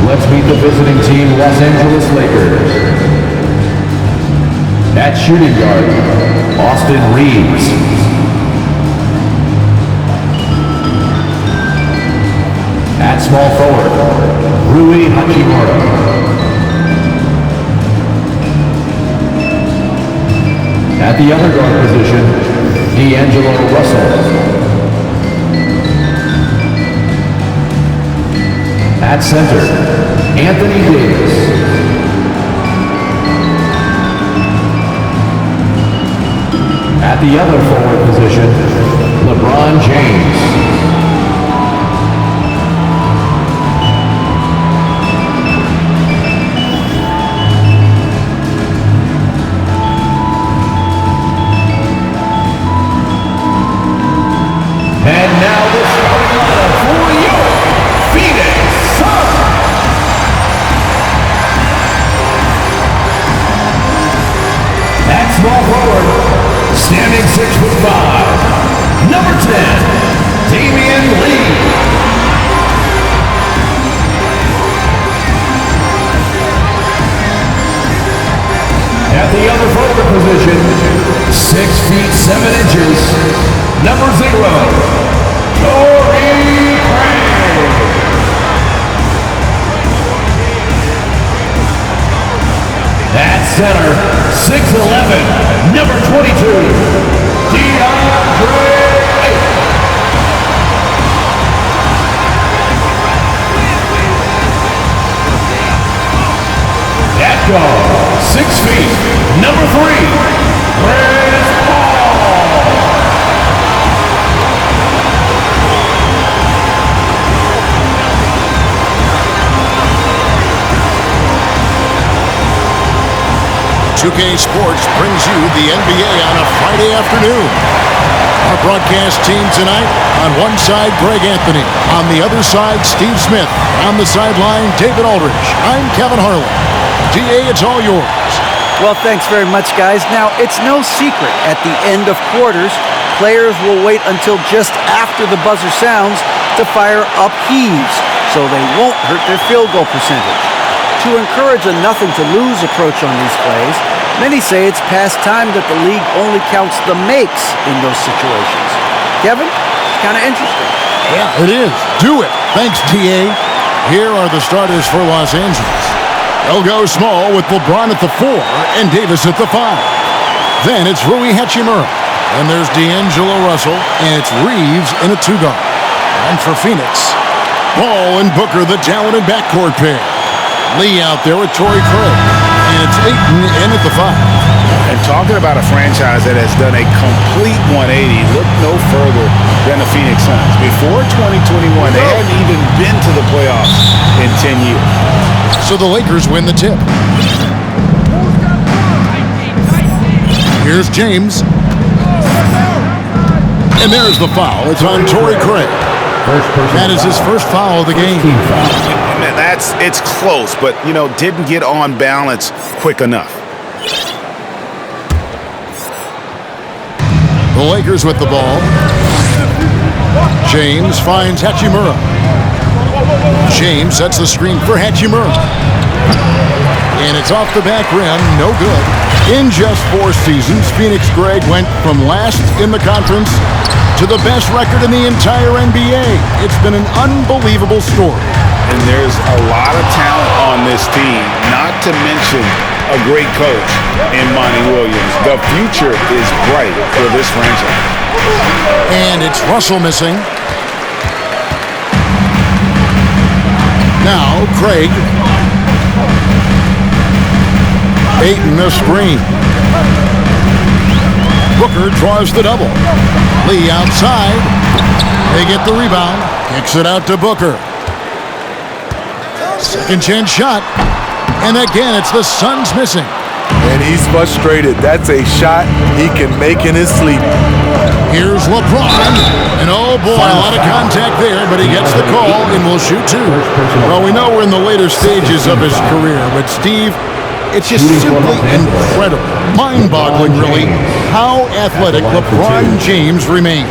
let's meet the visiting team, Los Angeles Lakers. At shooting guard, Austin Reeves. At small forward, Rui Hachimura. At the other guard position, D'Angelo Russell. At center, Anthony Davis. At the other forward position, LeBron James. And now the starting lineup for your Phoenix Suns. At small forward, standing 6'5", number 10, Damian Lee. At the other forward position, 6 feet 7 inches, number 0, at center, 6'11", number 22, DeAndre. At guard, 6 feet, number 3, Chris Paul. UK Sports brings you the NBA on a Friday afternoon. Our broadcast team tonight, on one side, Greg Anthony. On the other side, Steve Smith. On the sideline, David Aldridge. I'm Kevin Harlan. DA, it's all yours. Well, thanks very much, guys. Now, it's no secret, at the end of quarters, players will wait until just after the buzzer sounds to fire up heaves, so they won't hurt their field goal percentage. To encourage a nothing-to-lose approach on these plays, many say it's past time that the league only counts the makes in those situations. Kevin, it's kind of interesting. Yeah, it is. Do it. Thanks, TA. Here are the starters for Los Angeles. They'll go small with LeBron at the 4 and Davis at the 5. Then it's Rui Hachimura. And there's D'Angelo Russell, and it's Reeves in a 2-guard. And for Phoenix, Ball and Booker, the talented backcourt pair. Lee out there with Torrey Craig. And it's Ayton in at the 5. And talking about a franchise that has done a complete 180, look no further than the Phoenix Suns. Before 2021, they hadn't even been to the playoffs in 10 years. So the Lakers win the tip. Here's James. And there's the foul. It's on Torrey Craig. That is his first foul of the game. Man, it's close, but, didn't get on balance quick enough. The Lakers with the ball. James finds Hachimura. James sets the screen for Hachimura. And it's off the back rim, no good. In just 4 seasons, Phoenix Greg went from last in the conference to the best record in the entire NBA. It's been an unbelievable story. And there's a lot of talent on this team, not to mention a great coach in Monty Williams. The future is bright for this franchise. And it's Russell missing. Now, Craig. Ayton the screen. Booker draws the double. Lee outside. They get the rebound. Kicks it out to Booker. Second chance shot. And again, it's the Suns missing. And he's frustrated. That's a shot he can make in his sleep. Here's LeBron. And oh boy, a lot of contact there, but he gets the call and will shoot 2. Well, we know we're in the later stages of his career, but Steve, it's just simply incredible, mind-boggling really, how athletic LeBron James remains.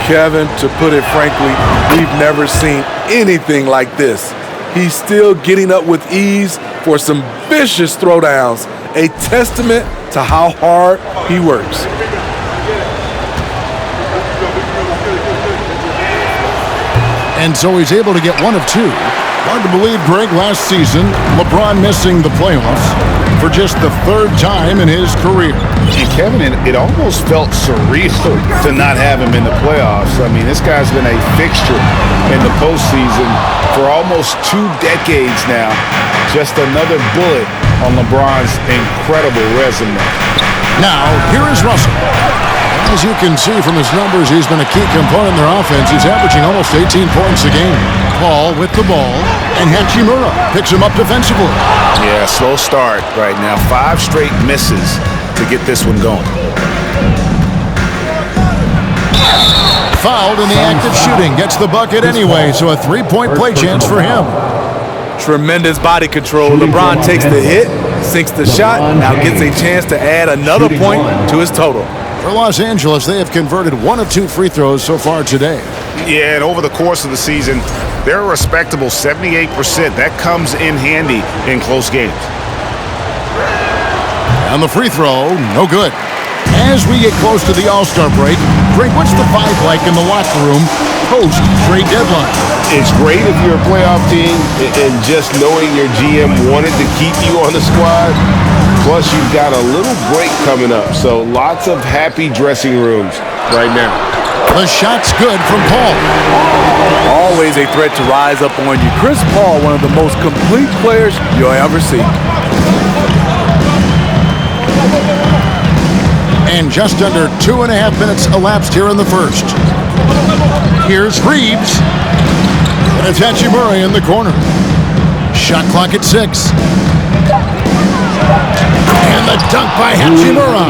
Kevin, to put it frankly, we've never seen anything like this. he's still getting up with ease for some vicious throwdowns, a testament to how hard he works. And so he's able to get one of two. Hard to believe, Greg, last season, LeBron missing the playoffs for just the third time in his career. And Kevin, it almost felt surreal to not have him in the playoffs. I mean, this guy's been a fixture in the postseason for almost 2 decades now. Just another bullet on LeBron's incredible resume. Now, here is Russell. As you can see from his numbers, he's been a key component in their offense. He's averaging almost 18 points a game. Paul with the ball, and Hachimura picks him up defensively. Yeah, slow start right now. 5 straight misses to get this one going. Fouled in the act of shooting. Gets the bucket anyway, so a 3-point play chance for him. Tremendous body control. LeBron takes the hit, sinks the shot, now gets a chance to add another point to his total. For Los Angeles, they have converted 1 of 2 free throws so far today. Yeah, and over the course of the season, they're a respectable 78%. That comes in handy in close games. And the free throw, no good. As we get close to the All-Star break, Greg, what's the vibe like in the locker room post-trade deadline? It's great if you're a playoff team and just knowing your GM wanted to keep you on the squad. Plus, you've got a little break coming up, so lots of happy dressing rooms right now. The shot's good from Paul. Always a threat to rise up on you. Chris Paul, one of the most complete players you'll ever see. And just under 2.5 minutes elapsed here in the first. Here's Reeves. And it's Hachimura in the corner. Shot clock at 6. And the dunk by Hachimura.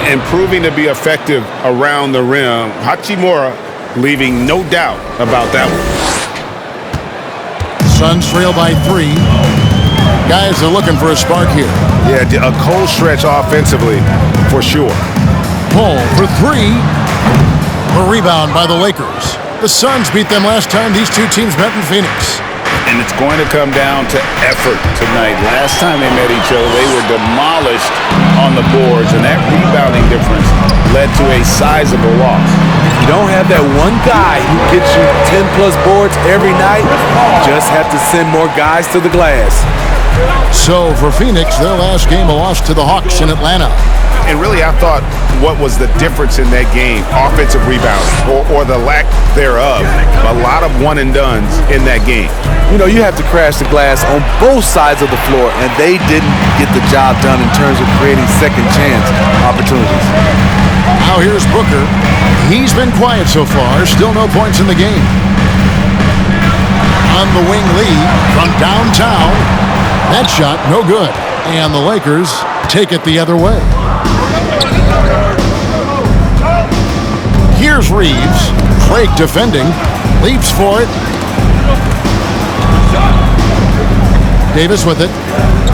And proving to be effective around the rim. Hachimura leaving no doubt about that one. Suns trail by 3. Guys are looking for a spark here. Yeah, a cold stretch offensively for sure. Paul for 3. A rebound by the Lakers. The Suns beat them last time these two teams met in Phoenix. And it's going to come down to effort tonight. Last time they met each other, they were demolished on the boards, and that rebounding difference led to a sizable loss. You don't have that one guy who gets you 10-plus boards every night. You just have to send more guys to the glass. So for Phoenix, their last game a loss to the Hawks in Atlanta. And really, I thought what was the difference in that game? Offensive rebounding, or the lack thereof. A lot of one-and-dones in that game. You know, you have to crash the glass on both sides of the floor, and they didn't get the job done in terms of creating second chance opportunities. Now here's Booker. He's been quiet so far. Still no points in the game. On the wing lead from downtown. That shot, no good. And the Lakers take it the other way. Here's Reeves. Craig defending. Leaps for it. Davis with it.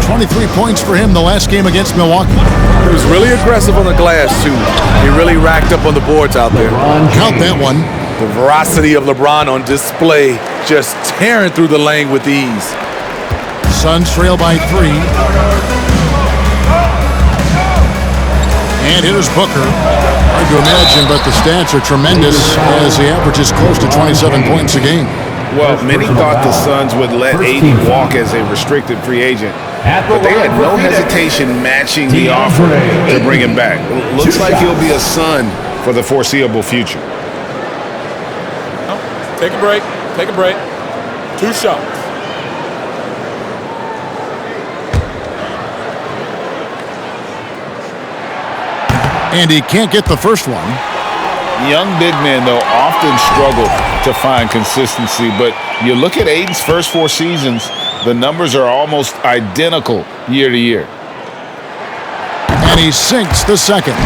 23 points for him the last game against Milwaukee. He was really aggressive on the glass, too. He really racked up on the boards out there. Count that one. The veracity of LeBron on display, just tearing through the lane with ease. Suns trail by 3. And here's Booker. Hard to imagine, but the stats are tremendous as he averages close to 27 points a game. Well, many thought the Suns would let AD walk as a restricted free agent, but they had no hesitation matching the offer to bring him back. Looks like he'll be a Sun for the foreseeable future. Take a break. Take a break. 2 shots. And he can't get the first one. Young big men, though, often struggle to find consistency, but you look at Aiden's first 4 seasons, the numbers are almost identical year to year. And he sinks the second.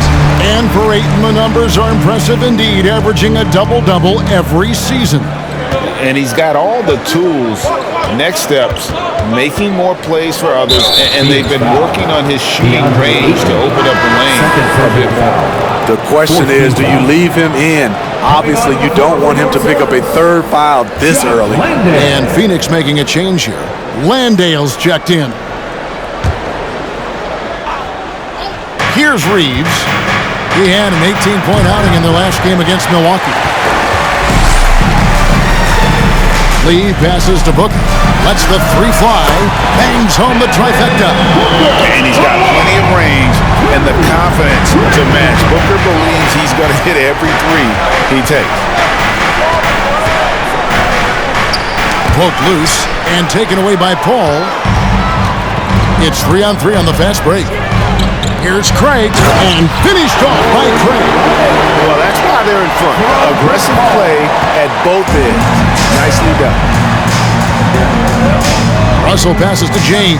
And for Ayton, the numbers are impressive indeed, averaging a double-double every season. And he's got all the tools Next steps, making more plays for others, and they've been working on his shooting range to open up the lane a bit more. The question is, do you leave him in? Obviously, you don't want him to pick up a third foul this early. And Phoenix making a change here. Landale's checked in. Here's Reeves. He had an 18-point outing in their last game against Milwaukee. Lee passes to Booker. Lets the three fly. Bangs home the trifecta. And he's got plenty of range and the confidence to match. Booker believes he's going to hit every three he takes. Poked loose and taken away by Paul. It's 3-on-3 on the fast break. Here's Craig and finished off by Craig. Well, that's why they're in front. Aggressive play at both ends. Nicely done. Russell passes to James.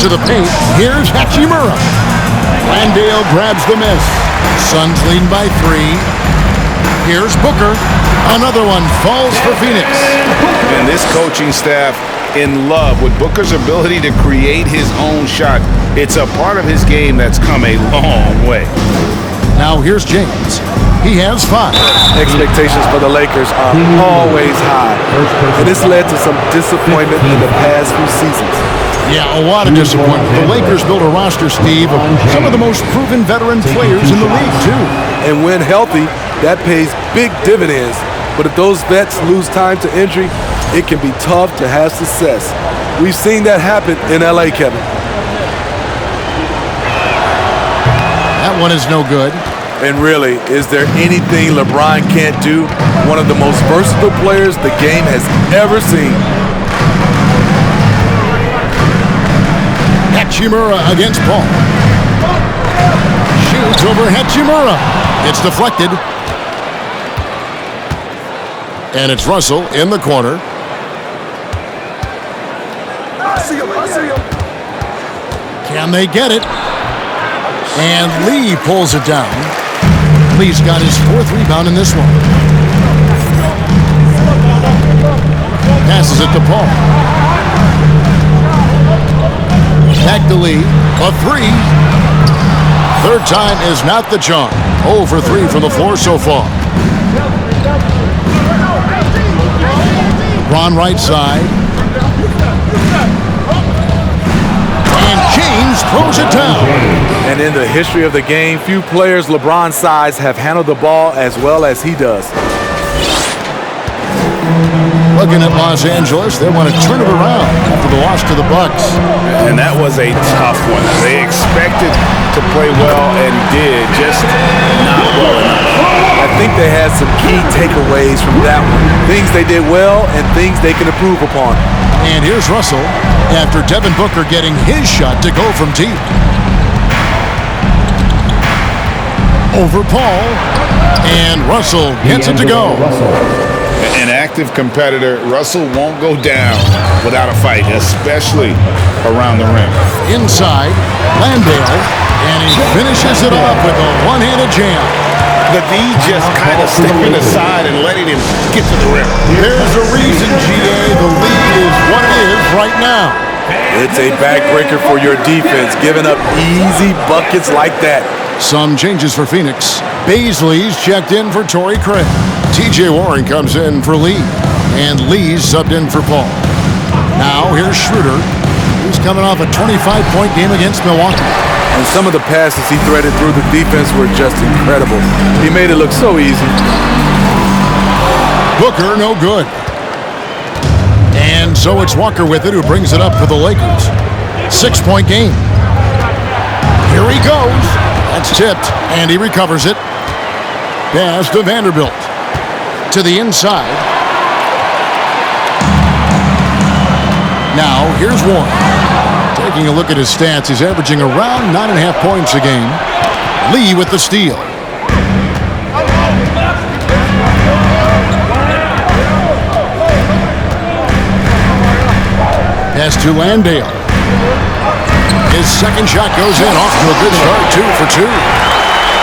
To the paint. Here's Hachimura. Landale grabs the miss. Suns leading by 3. Here's Booker. Another one falls for Phoenix. And this coaching staff in love with Booker's ability to create his own shot. It's a part of his game that's come a long way. Now here's James. He has 5. Expectations for the Lakers are always high, and this led to some disappointment in the past few seasons. Yeah, a lot of disappointment. The Lakers built a roster, Steve, of some of the most proven veteran players in the league, too. And when healthy, that pays big dividends. But if those vets lose time to injury, it can be tough to have success. We've seen that happen in LA, Kevin. That one is no good. And really, is there anything LeBron can't do? One of the most versatile players the game has ever seen. Hachimura against Paul. Shoots over Hachimura. It's deflected. And it's Russell in the corner. Can they get it? And Lee pulls it down. Lee's got his 4th rebound in this one. Passes it to Paul. Back to Lee. A 3. Third time is not the charm. 0 for 3 from the floor so far. LeBron right side. And James throws it down. And in the history of the game, few players LeBron's size have handled the ball as well as he does. Looking at Los Angeles, they want to turn it around after the loss to the Bucks. And that was a tough one. They expected to play well and did, just not well enough. I think they had some key takeaways from that one. Things they did well and things they can improve upon. And here's Russell after Devin Booker getting his shot to go from deep. Over Paul, and Russell gets it to go. An active competitor, Russell won't go down without a fight, especially around the rim. Inside, Landale, and he finishes it off with a one-handed jam. The D just kind of stepping aside and letting him get to the rim. There's a reason, GA, the lead is what it is right now. It's a backbreaker for your defense, giving up easy buckets like that. Some changes for Phoenix. Baisley's checked in for Torrey Craig. TJ Warren comes in for Lee. And Lee's subbed in for Paul. Now here's Schroeder, who's coming off a 25-point game against Milwaukee. And some of the passes he threaded through the defense were just incredible. He made it look so easy. Booker, no good. And so it's Walker with it, who brings it up for the Lakers. 6-point game. Here he goes. That's tipped, and he recovers it. Pass to Vanderbilt. To the inside. Now, here's Warren. Taking a look at his stats, he's averaging around 9.5 points a game. Lee with the steal. Pass to Landale. His second shot goes in, off to a good start, 2 for 2.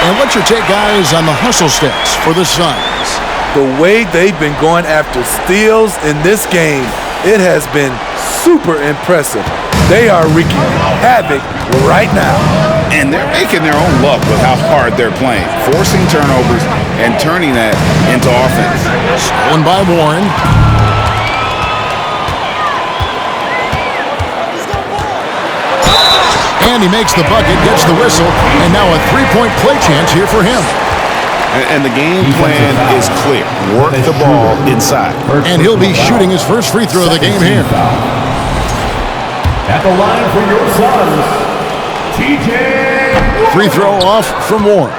And what's your take, guys, on the hustle stats for the Suns? The way they've been going after steals in this game, it has been super impressive. They are wreaking havoc right now. And they're making their own luck with how hard they're playing, forcing turnovers and turning that into offense. Stolen by Warren. And he makes the bucket, gets the whistle, and now a three-point play chance here for him. And the game plan is clear. Work the ball inside. And he'll be shooting his first free throw of the game here. At the line for your Suns, TJ. Free throw off from Warren.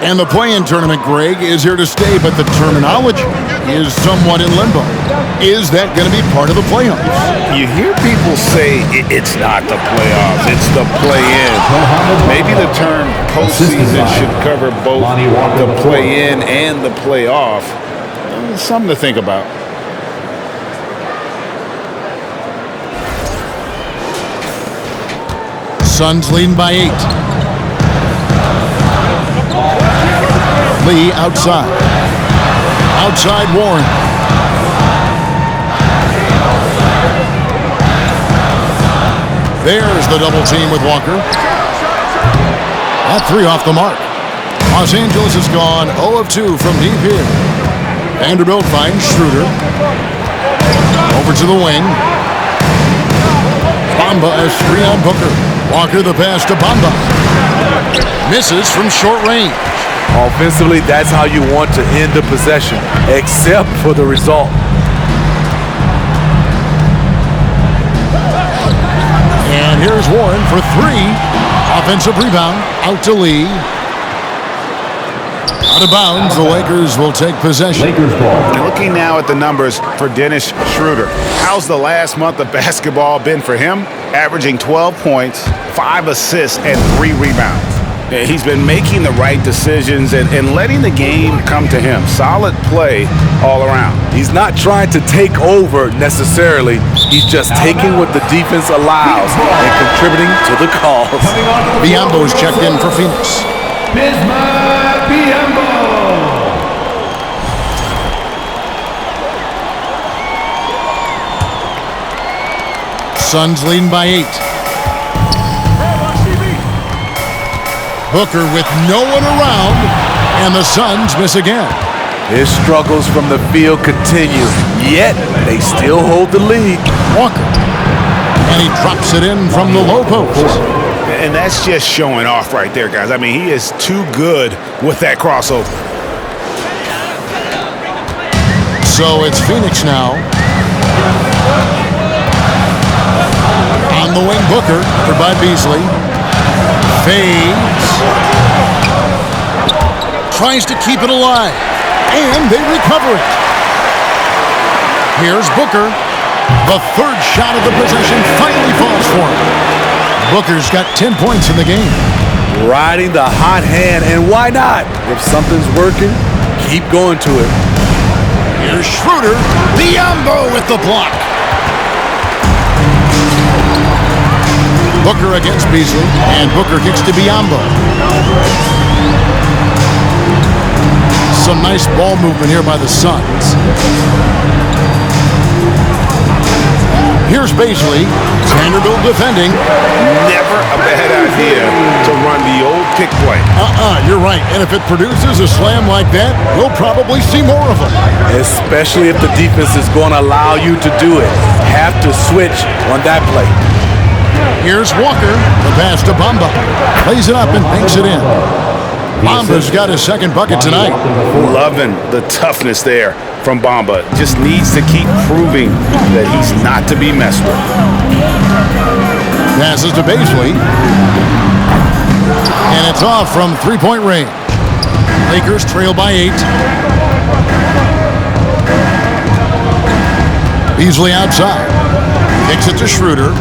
And the play-in tournament, Greg, is here to stay, but the terminology is somewhat in limbo. Is that going to be part of the playoffs? You hear people say it's not the playoffs, it's the play-in. Maybe the term postseason should cover both the play-in and the playoff. Something to think about. Suns leading by 8. Lee outside. Outside Warren. There's the double team with Walker. That three off the mark. Los Angeles has gone 0 of 2 from deep here. Vanderbilt finds Schroeder. Over to the wing. Bamba a screen on Booker. Walker the pass to Bamba. Misses from short range. Offensively, that's how you want to end the possession, except for the result. And here's Warren for 3. Offensive rebound. Out to Lee. Out of bounds. The Lakers will take possession. Lakers ball. And looking now at the numbers for Dennis Schroeder. How's the last month of basketball been for him? Averaging 12 points, 5 assists, and 3 rebounds. He's been making the right decisions and letting the game come to him. Solid play all around. He's not trying to take over necessarily. He's just taking what the defense allows and contributing to the cause. Biombo's checked in for Phoenix. Bismack Biyombo. Suns leading by 8. Booker with no one around, and the Suns miss again. His struggles from the field continue, yet they still hold the lead. Walker, and he drops it in from the low post. And that's just showing off right there, guys. I mean, he is too good with that crossover. So it's Phoenix now. On the wing, Booker, for by Beasley. Fades. Tries to keep it alive. And they recover it. Here's Booker. The third shot of the possession finally falls for him. Booker's got 10 points in the game. Riding the hot hand, and why not? If something's working, keep going to it. Here's Schroeder. Biyombo with the block. Booker against Beasley, and Booker kicks to Biyombo. Some nice ball movement here by the Suns. Here's Beasley. Vanderbilt defending. Never a bad idea to run the old pick play. You're right. And if it produces a slam like that, we'll probably see more of them. Especially if the defense is going to allow you to do it. Have to switch on that play. Here's Walker. The pass to Bamba. Plays it up and banks it in. Bamba's got his second bucket tonight. Loving the toughness there from Bamba. Just needs to keep proving that he's not to be messed with. Passes to Beasley. And it's off from three-point range. Lakers trail by 8. Beasley outside. Kicks it to Schroeder.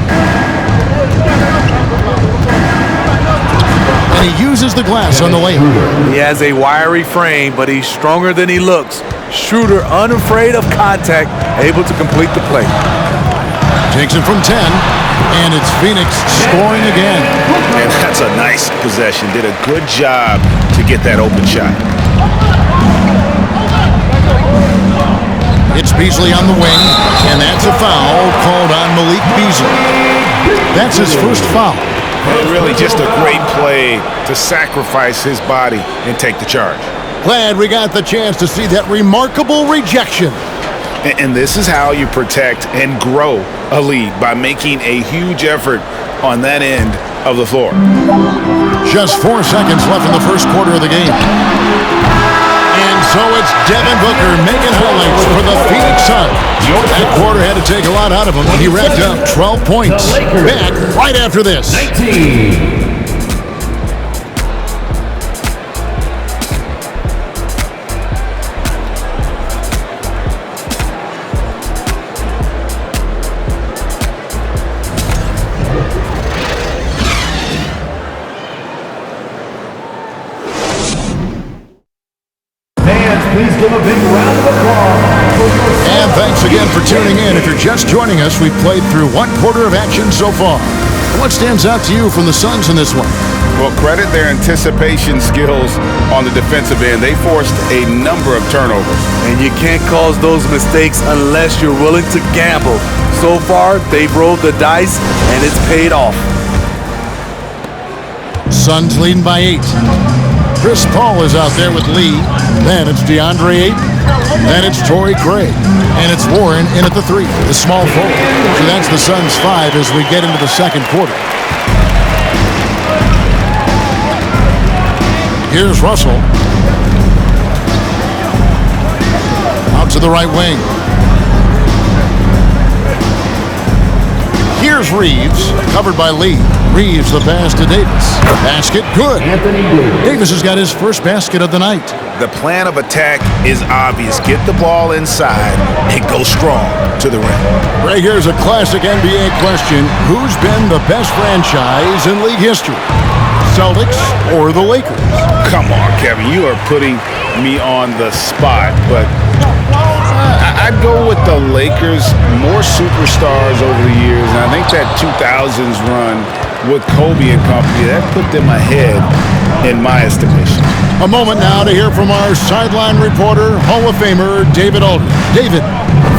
And he uses the glass on the layup. He has a wiry frame, but he's stronger than he looks. Schroeder, unafraid of contact, able to complete the play. Takes it from 10, and it's Phoenix scoring again. And that's a nice possession. Did a good job to to get that open shot. It's Beasley on the wing, and that's a foul called on Malik Beasley. That's his first foul. Really just a great play to sacrifice his body and take the charge. Glad we got the chance to see that remarkable rejection. And this is how you protect and grow a lead, by making a huge effort on that end of the floor. Just 4 seconds left in the first quarter of the game. And so it's Devin Booker making highlights for the Phoenix Suns. That quarter had to take a lot out of him. He racked up 12 points. Back right after this. 19. Please give a big round of applause for your... And thanks again for tuning in. If you're just joining us, we've played through 1 quarter of action so far. What stands out to you from the Suns in this one? Well, credit their anticipation skills on the defensive end. They forced a number of turnovers. And you can't cause those mistakes unless you're willing to gamble. So far, they've rolled the dice, and it's paid off. Suns leading by 8. Chris Paul is out there with Lee. Then it's DeAndre Ayton. Then it's Torrey Craig. And it's Warren in at the 3, the small forward. So that's the Suns' 5 as we get into the second quarter. Here's Russell. Out to the right wing. Here's Reeves, covered by Lee. Reeves the pass to Davis. Basket, good. Davis has got his first basket of the night. The plan of attack is obvious. Get the ball inside and go strong to the rim. Right, here's a classic NBA question. Who's been the best franchise in league history? Celtics or the Lakers? Come on, Kevin. You are putting me on the spot, but I'd go with the Lakers. More superstars over the years, and I think that 2000s run with Kobe and company, that put them ahead in my estimation. A moment now to hear from our sideline reporter, Hall of Famer David Aldridge. David.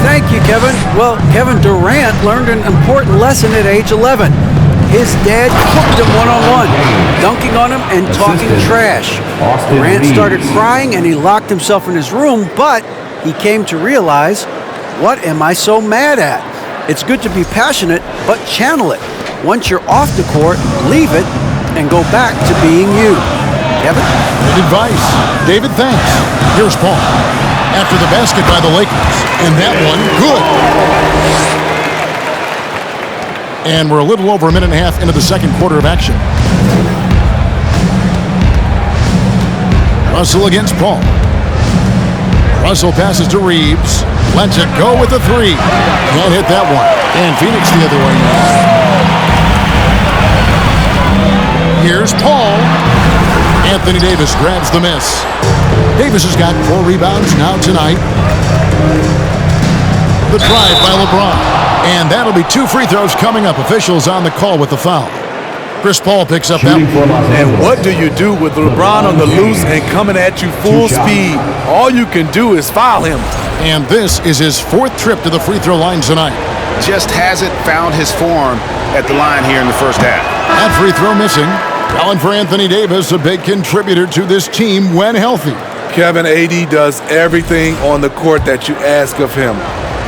Thank you, Kevin. Well, Kevin Durant learned an important lesson at age 11. His dad cooked him one-on-one, dunking on him and talking trash. Durant started crying and he locked himself in his room, but he came to realize, what am I so mad at? It's good to be passionate, but channel it. Once you're off the court, leave it and go back to being you. Kevin? Good advice. David, thanks. Here's Paul. After the basket by the Lakers. And that one, good. And we're a little over a minute and a half into the second quarter of action. Russell against Paul. Russell passes to Reeves. Lets it go with the 3. Can't hit that one. And Phoenix the other way now. Here's Paul. Anthony Davis grabs the miss. Davis has got 4 rebounds now tonight. The drive by LeBron. And that'll be 2 free throws coming up. Officials on the call with the foul. Chris Paul picks up that one. And what do you do with LeBron on the loose and coming at you full speed? All you can do is foul him. And this is his 4th trip to the free throw line tonight. Just hasn't found his form at the line here in the first half. That free throw missing. Calling for Anthony Davis, a big contributor to this team when healthy. Kevin, AD does everything on the court that you ask of him.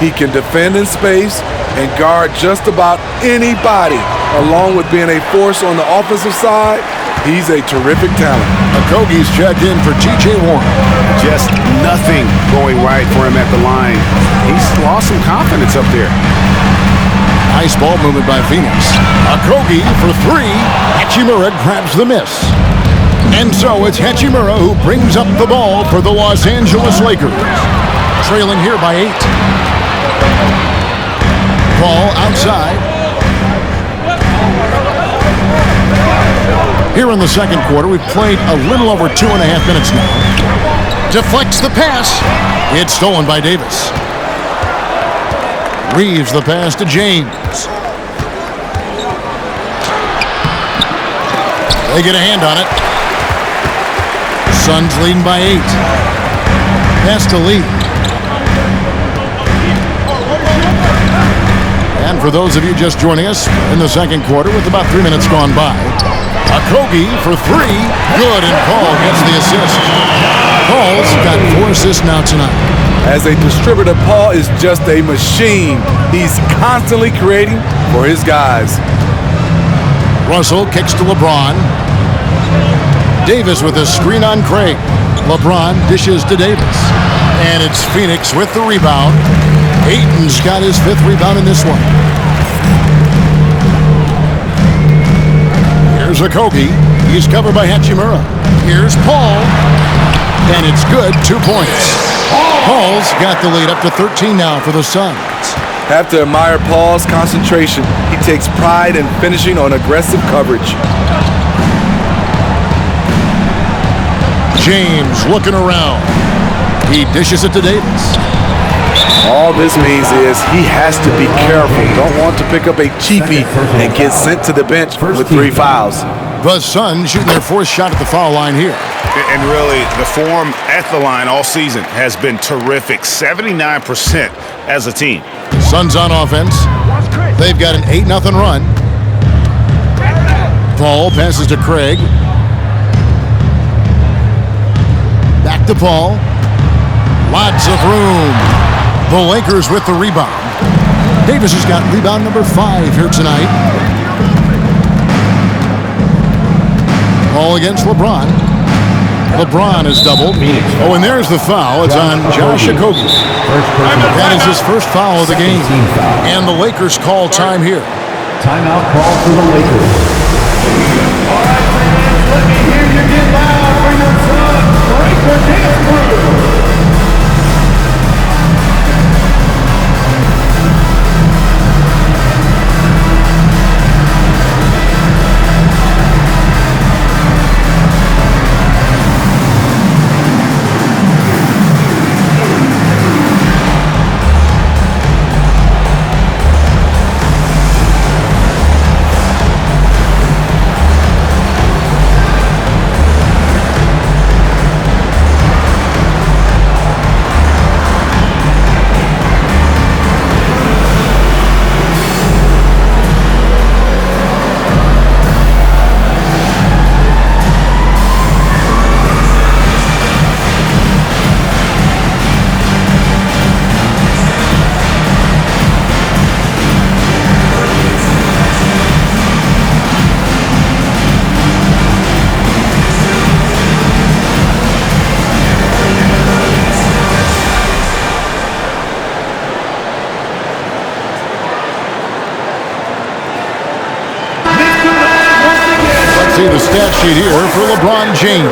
He can defend in space and guard just about anybody. Along with being a force on the offensive side, he's a terrific talent. Okogie's checked in for T.J. Warren. Just nothing going right for him at the line. He's lost some confidence up there. Nice ball movement by Phoenix. Okogie for 3. Hachimura grabs the miss. And so it's Hachimura who brings up the ball for the Los Angeles Lakers. Trailing here by 8. Ball outside. Here in the second quarter, we've played a little over 2.5 minutes now. Deflects the pass. It's stolen by Davis. Reeves the pass to James. They get a hand on it. Suns leading by 8. Pass to Lee. And for those of you just joining us in the second quarter with about 3 minutes gone by, Okogie for 3. Good, and Paul gets the assist. Paul's got 4 assists now tonight. As a distributor, Paul is just a machine. He's constantly creating for his guys. Russell kicks to LeBron. Davis with a screen on Craig. LeBron dishes to Davis. And it's Phoenix with the rebound. Ayton's got his 5th rebound in this one. Here's Okogie. He's covered by Hachimura. Here's Paul. And it's good, 2 points. Paul's got the lead up to 13 now for the Suns. Have to admire Paul's concentration. He takes pride in finishing on aggressive coverage. James looking around. He dishes it to Davis. All this means is he has to be careful. Don't want to pick up a cheapie and get sent to the bench with 3 fouls. The Suns shooting their 4th shot at the foul line here. And really, the form at the line all season has been terrific. 79% as a team. Suns on offense. They've got an 8-0 run. Paul passes to Craig. Back to Paul. Lots of room. The Lakers with the rebound. Davis has got rebound number 5 here tonight. Paul against LeBron. LeBron is doubled. Oh, and there's the foul. It's on Josh Okogie. That is his first foul of the game. And the Lakers call time here. Timeout call for the Lakers. All right, fans, let me hear you get loud for your Suns. Break the dance crew. See the stat sheet here for LeBron James.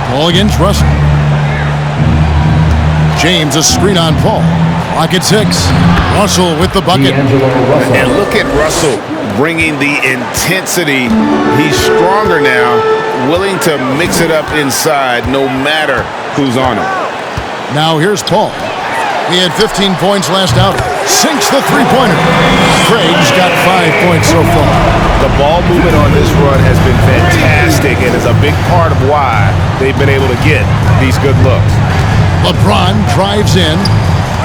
Paul against Russell. James a screen on Paul. Clock at 6. Russell with the bucket. And look at Russell bringing the intensity. He's stronger now, willing to mix it up inside no matter who's on him. Now here's Paul. He had 15 points last out. Sinks the three-pointer. Craig's got 5 points so far. The ball movement on this run has been fantastic and is a big part of why they've been able to get these good looks. LeBron drives in,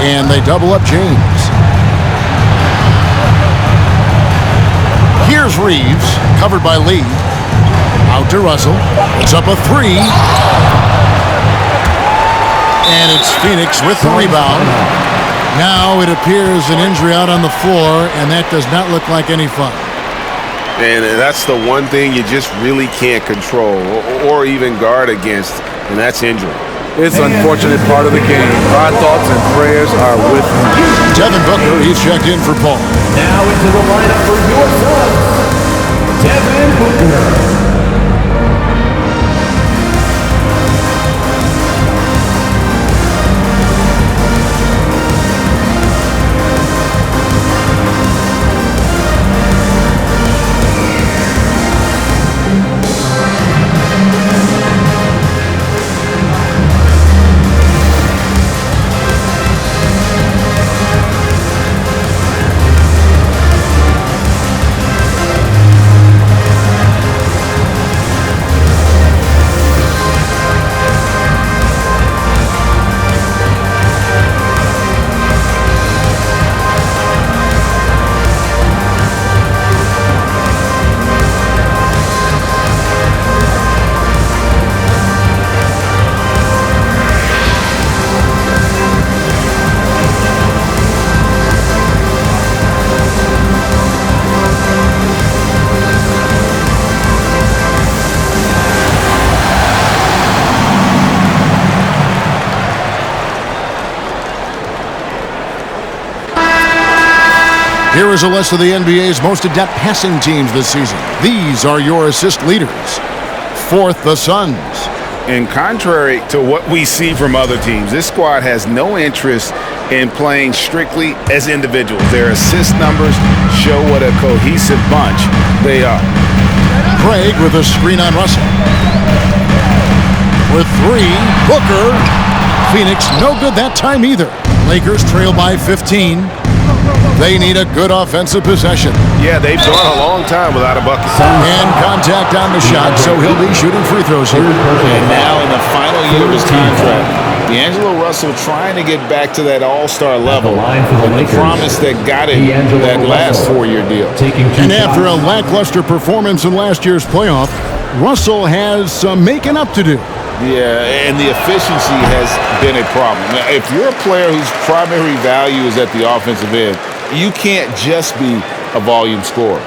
and they double up James. Here's Reeves, covered by Lee. Out to Russell. It's up a 3. And it's Phoenix with the rebound. Now it appears an injury out on the floor, and that does not look like any fun. And that's the one thing you just really can't control or even guard against, and that's injury. It's an unfortunate part of the game. Our thoughts and prayers are with him. Devin Booker, he's checked in for Paul. Now into the lineup for your Suns, Devin Booker. Here is a list of the NBA's most adept passing teams this season. These are your assist leaders. Fourth, the Suns. And contrary to what we see from other teams, this squad has no interest in playing strictly as individuals. Their assist numbers show what a cohesive bunch they are. Craig with a screen on Russell. With three, Booker. Phoenix no good that time either. Lakers trail by 15. They need a good offensive possession. Yeah, they've gone a long time without a bucket. And contact on the shot, so he'll be shooting free throws here. And now in the final year of his contract, D'Angelo Russell trying to get back to that all-star level. And the promise that got him that last 4-year deal. And after a lackluster performance in last year's playoff, Russell has some making up to do. Yeah, and the efficiency has been a problem. Now, if you're a player whose primary value is at the offensive end, you can't just be a volume scorer.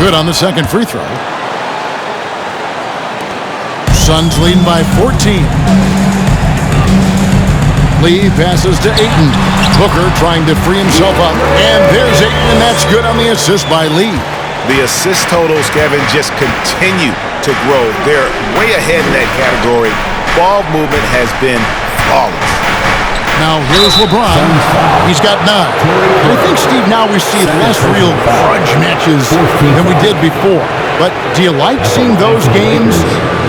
Good on the second free throw. Suns leading by 14. Lee passes to Ayton. Booker trying to free himself up. And there's Ayton, and that's good on the assist by Lee. The assist totals, Kevin, just continue to grow. They're way ahead in that category. Ball movement has been flawless. Now here's LeBron. He's got 9. And I think, Steve, now we see less real grudge matches than we did before. But do you like seeing those games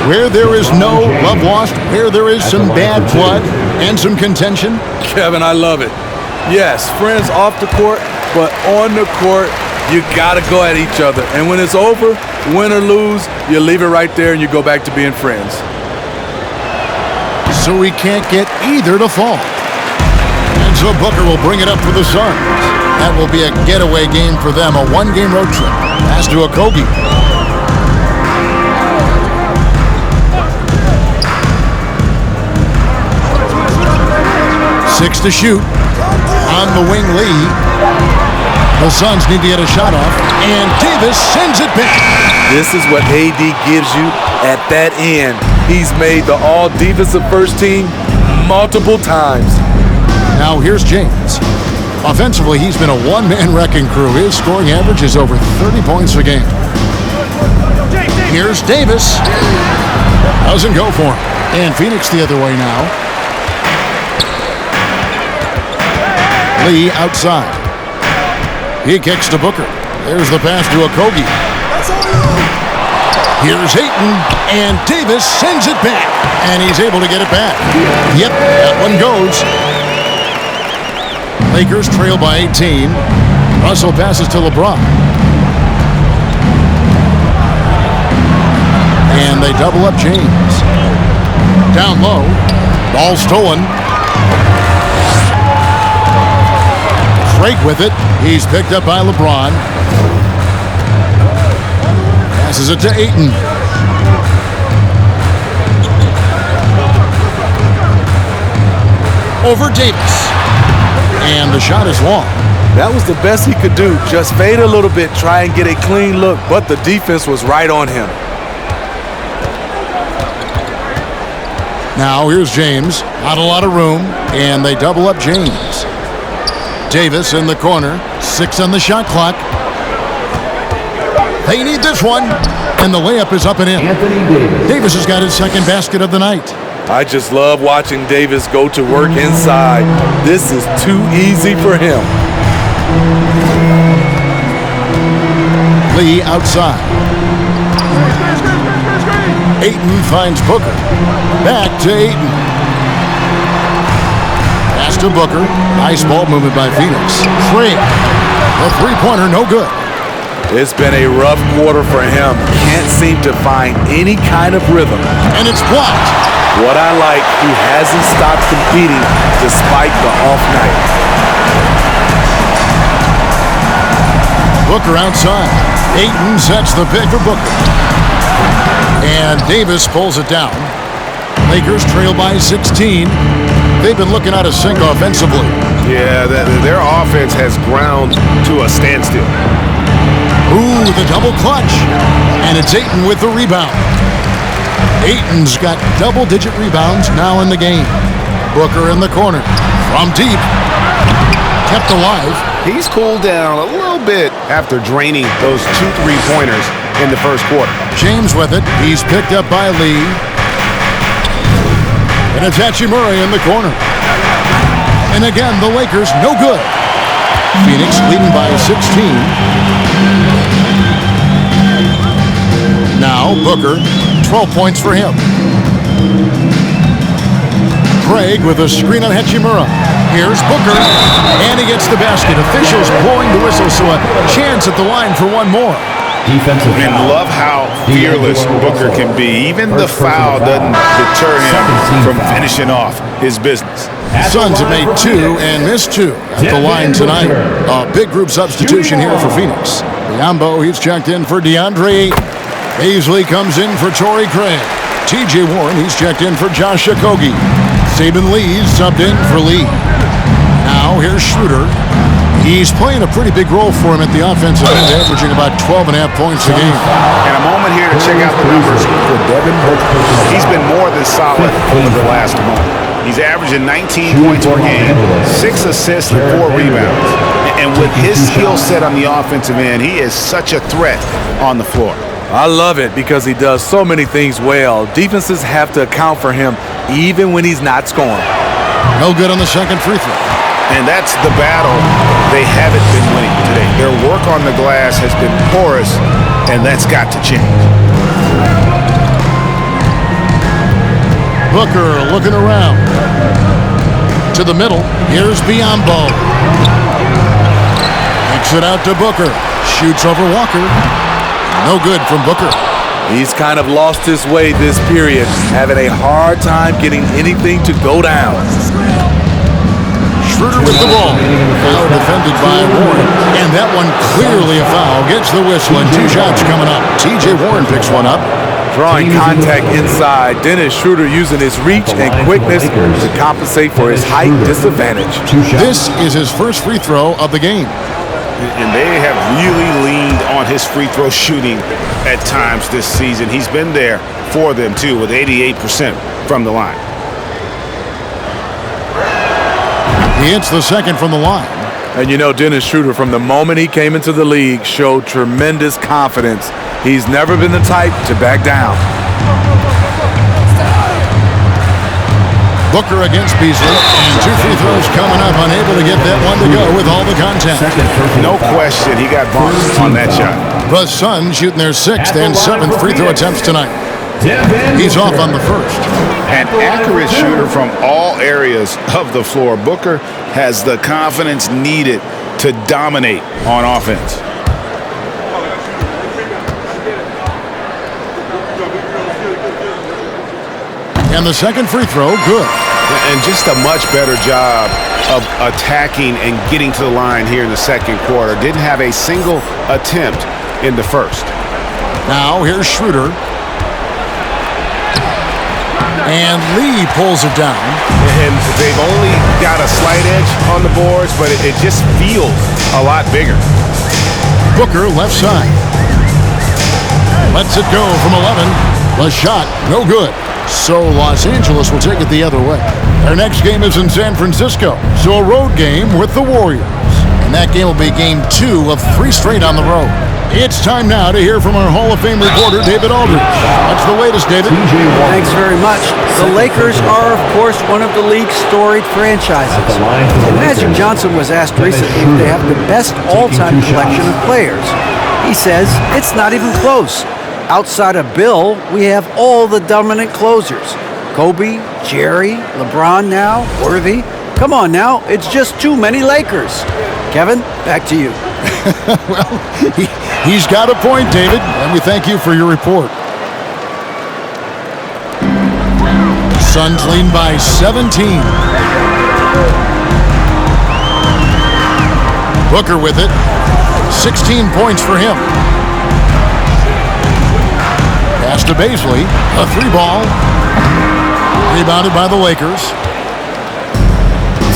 where there is no love lost, where there is some bad blood and some contention? Kevin, I love it. Yes, friends off the court, but on the court, you got to go at each other. And when it's over, win or lose, you leave it right there and you go back to being friends. So we can't get either to fall. And so Booker will bring it up for the Suns. That will be a getaway game for them, a 1-game road trip. Pass to Okogie. 6 to shoot. On the wing, Lee. The Suns need to get a shot off, and Davis sends it back. This is what AD gives you at that end. He's made the all-defensive first team multiple times. Now here's James. Offensively, he's been a one-man wrecking crew. His scoring average is over 30 points a game. Here's Davis. Doesn't go for him. And Phoenix the other way now. Lee outside. He kicks to Booker. There's the pass to Okogie. Here's Ayton, and Davis sends it back, and he's able to get it back. Yep, that one goes. Lakers trail by 18. Russell passes to LeBron. And they double up James. Down low. Ball stolen. Craig with it. He's picked up by LeBron. Passes it to Ayton. Over Davis. And the shot is long. That was the best he could do. Just fade a little bit, try and get a clean look, but the defense was right on him. Now here's James. Not a lot of room, and they double up James. Davis in the corner. 6 on the shot clock. They need this one, and the layup is up and in. Davis has got his second basket of the night. I just love watching Davis go to work inside. This is too easy for him. Lee outside. Ayton finds Booker. Back to Ayton. Pass to Booker. Nice ball movement by Phoenix. Craig. The three-pointer, no good. It's been a rough quarter for him. Can't seem to find any kind of rhythm. And it's blocked. What I like, he hasn't stopped competing despite the off night. Booker outside. Ayton sets the pick for Booker. And Davis pulls it down. Lakers trail by 16. They've been looking out of sync offensively. Yeah, their offense has ground to a standstill. Ooh, the double clutch. And it's Ayton with the rebound. Ayton's got double-digit rebounds now in the game. Booker in the corner. From deep. Kept alive. He's cooled down a little bit after draining those 2 3-pointers in the first quarter. James with it. He's picked up by Lee. And it's Hachimura in the corner. And again, the Lakers no good. Phoenix leading by 16. Now Booker, 12 points for him. Craig with a screen on Hachimura. Here's Booker, and he gets the basket. Officials blowing the whistle, so a chance at the line for one more. Defensive And foul. love how fearless Booker can be. Even the foul doesn't deter him from finishing off his business. Suns have made 2 and missed 2 at the line tonight. A big group substitution here for Phoenix. Biombo, he's checked in for DeAndre. Beasley comes in for Torrey Craig. T.J. Warren, he's checked in for Josh Okogie. Saban Lee's subbed in for Lee. Now here's Schroeder. He's playing a pretty big role for him at the offensive end, averaging about 12.5 points a game. And a moment here to check out the numbers for Devin Booker. He's been more than solid over the last month. He's averaging 19 points per game, 6 assists, and 4 rebounds. And with his skill set on the offensive end, he is such a threat on the floor. I love it because he does so many things well. Defenses have to account for him even when he's not scoring. No good on the second free throw. And that's the battle they haven't been winning today. Their work on the glass has been porous, and that's got to change. Booker looking around. To the middle. Here's Biombo. Takes it out to Booker. Shoots over Walker. No good from Booker. He's kind of lost his way this period, having a hard time getting anything to go down. Schroeder with the ball. Now defended by Warren. And that one clearly a foul. Gets the whistle and 2 shots coming up. T.J. Warren picks one up. Drawing contact inside. Dennis Schroeder using his reach and quickness to compensate for his height disadvantage. This is his first free throw of the game. And they have really leaned on his free throw shooting at times this season. He's been there for them, too, with 88% from the line. He hits the second from the line. And you know, Dennis Schroeder, from the moment he came into the league, showed tremendous confidence. He's never been the type to back down. Booker against Beasley, and 2 free throws coming up, unable to get that one to go with all the contact. No question, he got bumped on that shot. The Suns shooting their 6th and 7th free throw attempts tonight. He's off on the first. An accurate shooter from all areas of the floor. Booker has the confidence needed to dominate on offense. And the second free throw, good. And just a much better job of attacking and getting to the line here in the second quarter. Didn't have a single attempt in the first. Now here's Schroeder. And Lee pulls it down. And they've only got a slight edge on the boards, but it just feels a lot bigger. Booker left side. Lets it go from 11. The shot, no good. So Los Angeles will take it the other way. Their next game is in San Francisco, so a road game with the Warriors. And that game will be game 2 of 3 straight on the road. It's time now to hear from our Hall of Fame reporter, David Aldridge. What's the latest, David? Thanks very much. The Lakers are, of course, one of the league's storied franchises. And Magic Johnson was asked recently if they have the best all-time collection of players. He says it's not even close. Outside of Bill, we have all the dominant closers. Kobe, Jerry, LeBron now, Worthy. Come on now, it's just too many Lakers. Kevin, back to you. Well, he's got a point, David, and we thank you for your report. Suns lead by 17. Booker with it. 16 points for him. Pass to Beasley. A 3-ball. Rebounded by the Lakers.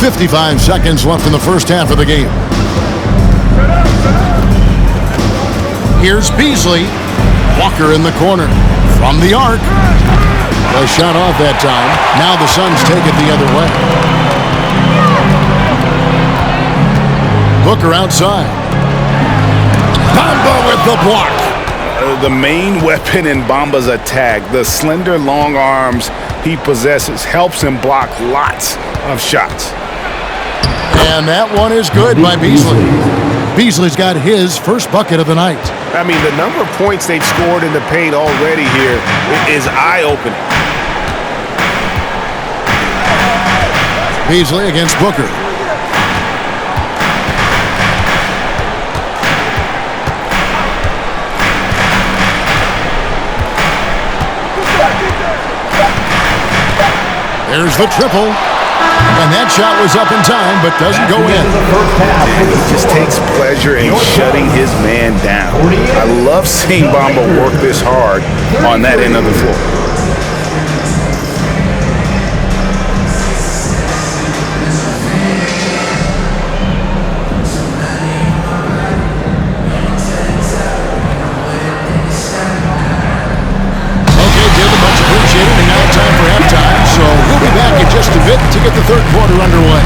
55 seconds left in the first half of the game. Here's Beasley. Walker in the corner. From the arc. A shot off that time. Now the Suns take it the other way. Booker outside. Bamba with the block. The main weapon in Bamba's attack, the slender, long arms he possesses, helps him block lots of shots. And that one is good by Beasley. Beasley's got his first bucket of the night. I mean, the number of points they've scored in the paint already here is eye-opening. Beasley against Booker. There's the triple. And that shot was up in time, but doesn't go in. He just takes pleasure in shutting his man down. I love seeing Bamba work this hard on that end of the floor. Appreciated, and now time for halftime, so we'll be back in just a bit to get the third quarter underway.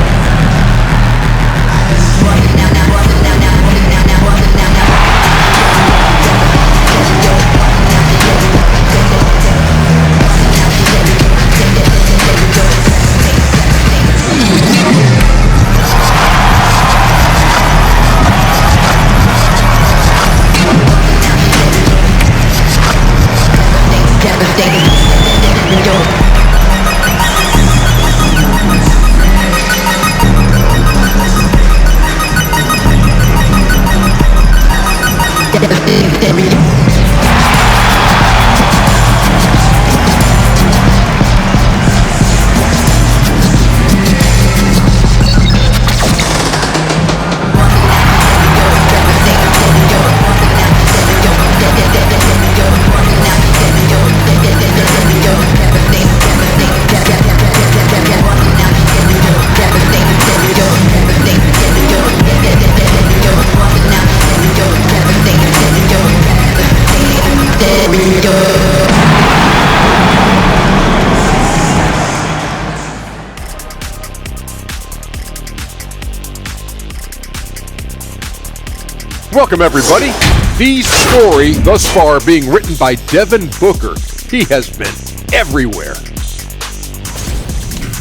Welcome, everybody. The story thus far being written by Devin Booker. He has been everywhere.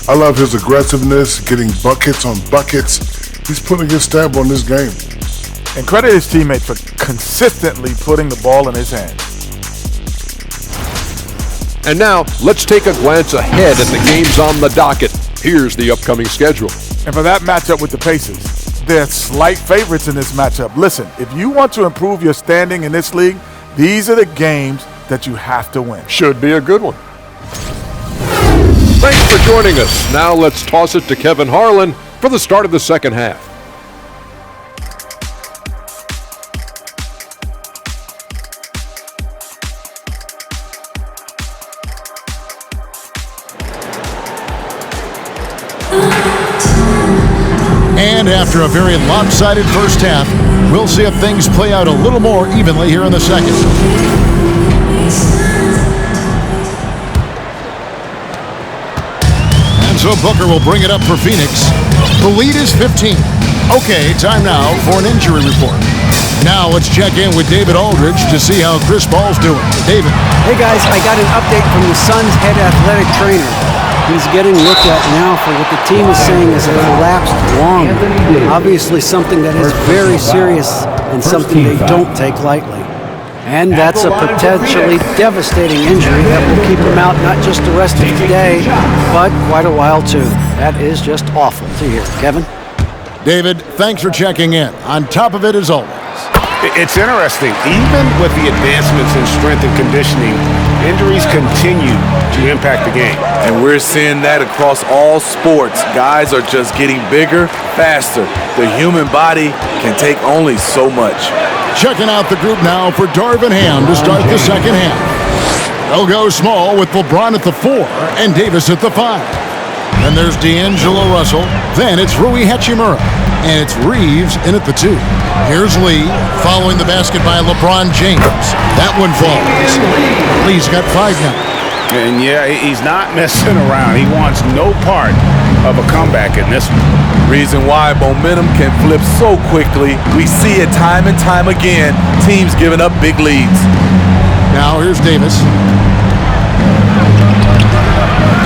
I love his aggressiveness, getting buckets on buckets. He's putting his stamp on this game. And credit his teammates for consistently putting the ball in his hands. And now, let's take a glance ahead at the games on the docket. Here's the upcoming schedule. And for that matchup with the Pacers, they're slight favorites in this matchup. Listen, if you want to improve your standing in this league, these are the games that you have to win. Should be a good one. Thanks for joining us. Now let's toss it to Kevin Harlan for the start of the second half. And after a very lopsided first half, we'll see if things play out a little more evenly here in the second. And so Booker will bring it up for Phoenix. The lead is 15. Okay, time now for an injury report. Now let's check in with David Aldridge to see how Chris Paul's doing. David. Hey guys, I got an update from the Suns head athletic trainer. He's getting looked at now for what the team is saying is a collapsed lung. Obviously something that is very serious and something they don't take lightly. And that's a potentially devastating injury that will keep him out not just the rest of the day, but quite a while too. That is just awful to hear. Kevin? David, thanks for checking in. On top of it as always. It's interesting. Even with the advancements in strength and conditioning, injuries continue to impact the game. And we're seeing that across all sports. Guys are just getting bigger, faster. The human body can take only so much. Checking out the group now for Darvin Ham to start the second half. They'll go small with LeBron at the 4 and Davis at the 5. Then there's D'Angelo Russell. Then it's Rui Hachimura. And it's Reeves in at the 2. Here's Lee following the basket by LeBron James. That one falls. Lee's got 5 now. And yeah, he's not messing around. He wants no part of a comeback in this one. Reason why momentum can flip so quickly. We see it time and time again. Teams giving up big leads. Now here's Davis.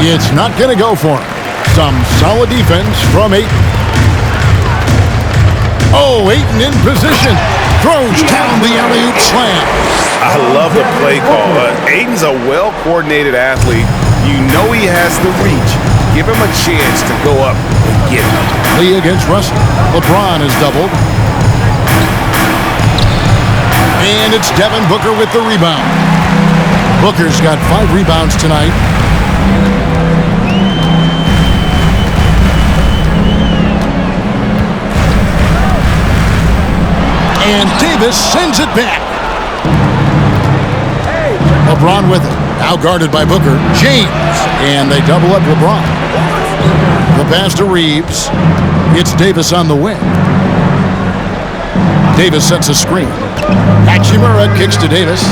It's not going to go for him. Some solid defense from Ayton. Oh, Ayton in position. Throws down the alley-oop slam. I love the play call. Ayton's a well-coordinated athlete. You know he has the reach. Give him a chance to go up and get him. Lee against Russell. LeBron is doubled. And it's Devin Booker with the rebound. Booker's got 5 rebounds tonight. And Davis sends it back. LeBron with it. Now guarded by Booker. James. And they double up LeBron. The pass to Reeves. It's Davis on the wing. Davis sets a screen. Hachimura kicks to Davis.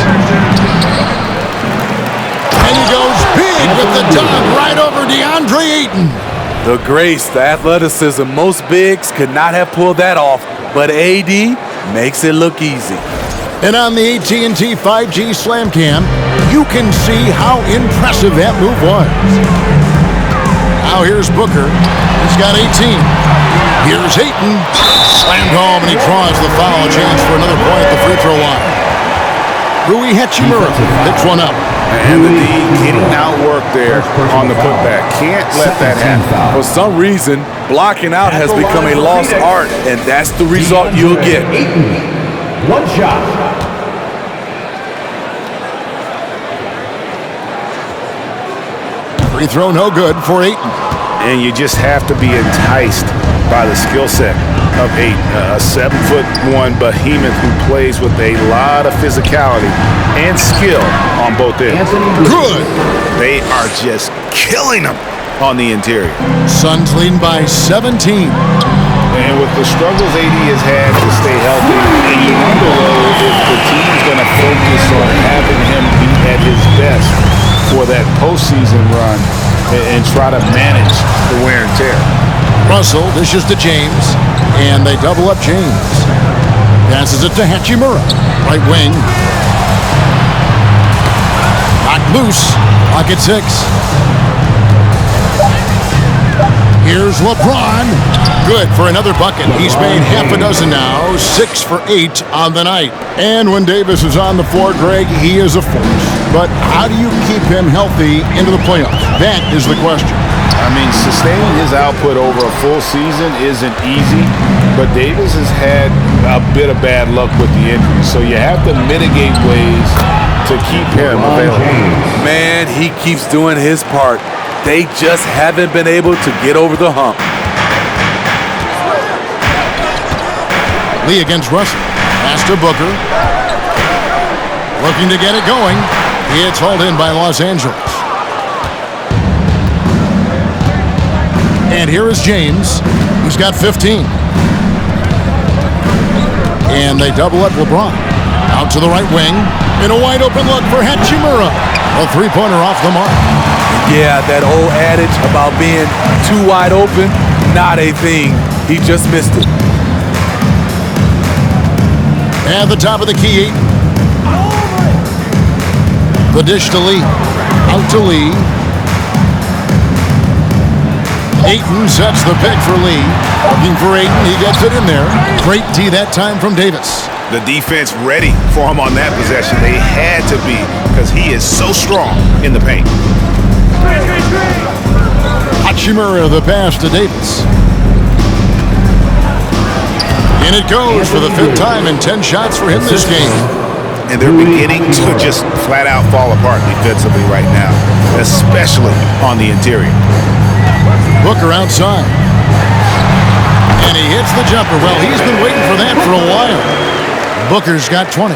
And he goes big with the dunk right over DeAndre Ayton. The grace, the athleticism, most bigs could not have pulled that off, but AD makes it look easy. And on the AT&T 5G Slam Cam, you can see how impressive that move was. Now here's Booker. He's got 18. Here's Ayton. Slammed home, and he draws the foul. Chance for another point at the free throw line. Rui Hachimura picks one up. And the D getting outwork there on the putback. Can't let that happen. For some reason, blocking out has become a lost art, and that's the result you'll get. One shot. Free throw no good for Ayton. And you just have to be enticed by the skill set of Ayton. A 7'1" behemoth who plays with a lot of physicality and skill on both ends. Good. They are just killing them on the interior. Suns leading by 17. And with the struggles AD has had to stay healthy, and you wonder though if the team's going to focus on having him be at his best for that postseason run and try to manage the wear and tear. Russell dishes to James, and they double up James. Passes it to Hachimura, right wing. Knocked loose, clock at 6. Here's LeBron. Good for another bucket. He's made half a dozen now, 6 for 8 on the night. And when Davis is on the floor, Greg, he is a force. But how do you keep him healthy into the playoffs? That is the question. I mean, sustaining his output over a full season isn't easy, but Davis has had a bit of bad luck with the injury, so you have to mitigate ways to keep him available. Man, he keeps doing his part. They just haven't been able to get over the hump. Lee against Russell. Pass to Booker. Looking to get it going. It's hauled in by Los Angeles. And here is James. He's got 15. And they double up LeBron. Out to the right wing. In a wide open look for Hachimura. A three-pointer off the mark. Yeah, that old adage about being too wide open, not a thing. He just missed it. At the top of the key, the dish to Lee. Out to Lee. Ayton sets the pick for Lee. Looking for Ayton. He gets it in there. Great D that time from Davis. The defense ready for him on that possession. They had to be because he is so strong in the paint. Hachimura the pass to Davis. And it goes for the 5th time and 10 shots for him this game. And they're beginning to just flat out fall apart defensively right now, especially on the interior. Booker outside. And he hits the jumper. Well, he's been waiting for that for a while. Booker's got 20.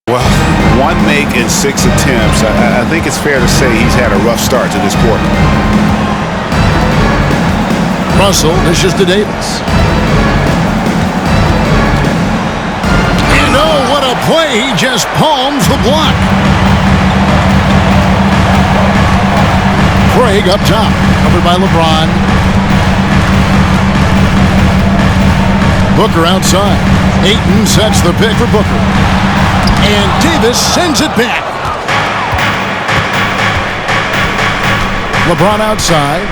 Well, 1 make in 6 attempts. I think it's fair to say he's had a rough start to this quarter. Russell dishes to Davis. And oh, what a play. He just palms the block. Craig up top, covered by LeBron. Booker outside. Ayton sets the pick for Booker. And Davis sends it back. LeBron outside.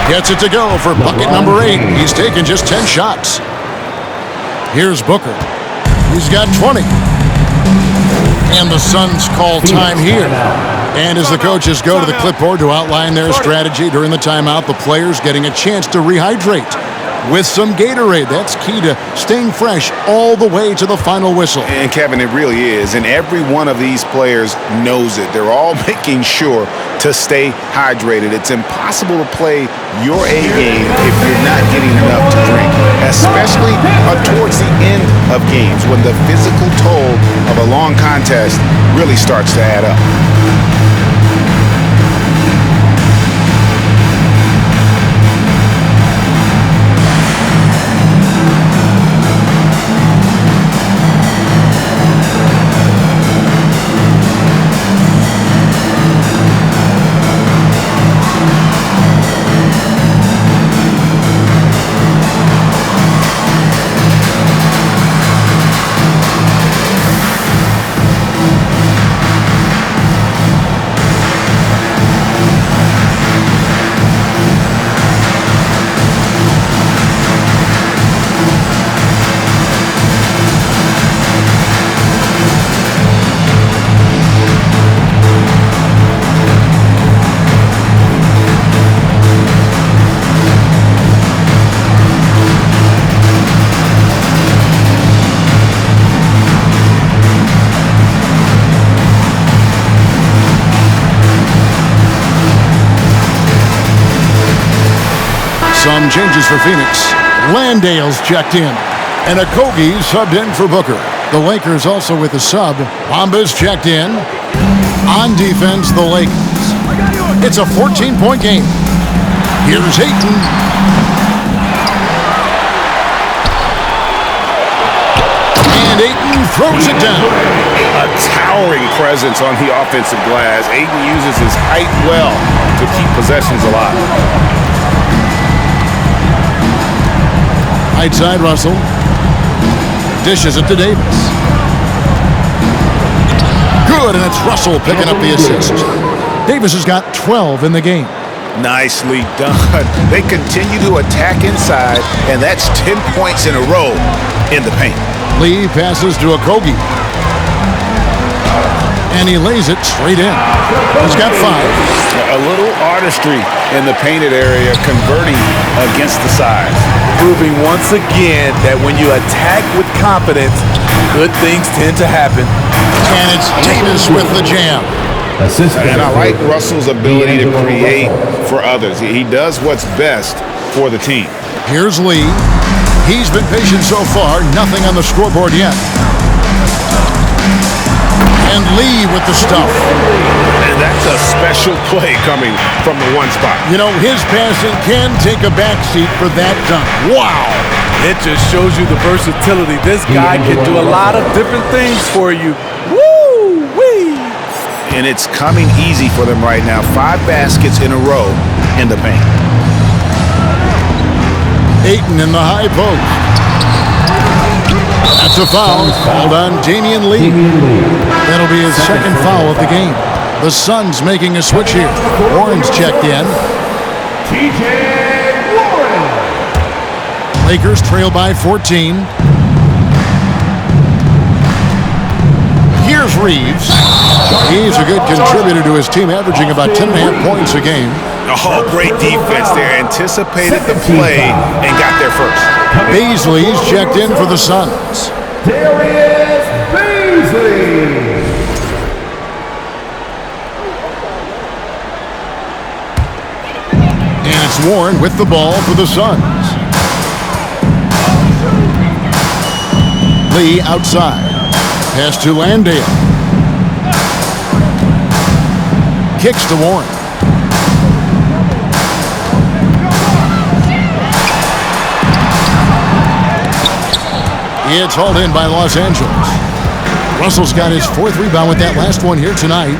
Gets it to go for bucket number 8. He's taken just 10 shots. Here's Booker. He's got 20. And the Suns call time here. And as the coaches go to the clipboard to outline their strategy during the timeout, the players getting a chance to rehydrate with some Gatorade. That's key to staying fresh all the way to the final whistle. And Kevin, it really is. And every one of these players knows it. They're all making sure to stay hydrated. It's impossible to play your A game if you're not getting enough to drink, especially towards the end of games when the physical toll of a long contest really starts to add up. Some changes for Phoenix. Landale's checked in. And Okogie subbed in for Booker. The Lakers also with a sub. Bamba's checked in. On defense, the Lakers. It's a 14-point game. Here's Ayton. And Ayton throws it down. A towering presence on the offensive glass. Ayton uses his height well to keep possessions alive. Right side, Russell. Dishes it to Davis. Good, and it's Russell picking up the assist. Davis has got 12 in the game. Nicely done. They continue to attack inside, and that's 10 points in a row in the paint. Lee passes to Okogie. And he lays it straight in. He's got 5. A little artistry in the painted area, converting against the size. Proving once again that when you attack with confidence, good things tend to happen. And it's Davis with the jam. And I like Russell's ability to create for others. He does what's best for the team. Here's Lee. He's been patient so far. Nothing on the scoreboard yet. And Lee with the stuff. And that's a special play coming from the one spot. You know, his passing can take a backseat for that dunk. Wow. It just shows you the versatility. This guy can do a lot of different things for you. Woo-wee! And it's coming easy for them right now. 5 baskets in a row in the paint. Ayton in the high post. That's a foul. Called on Damian Lee. That'll be his second foul of the game. The Suns making a switch here. Warren's checked in. TJ Warren. Lakers trail by 14. Here's Reeves. He's a good contributor to his team, averaging about 10.5 points a game. Oh, great defense there. Anticipated the play and got there first. Beasley's checked in for the Suns. Darius Beasley. And it's Warren with the ball for the Suns. Lee outside. Pass to Landale. Kicks to Warren. It's hauled in by Los Angeles. Russell's got his 4th rebound with that last one here tonight.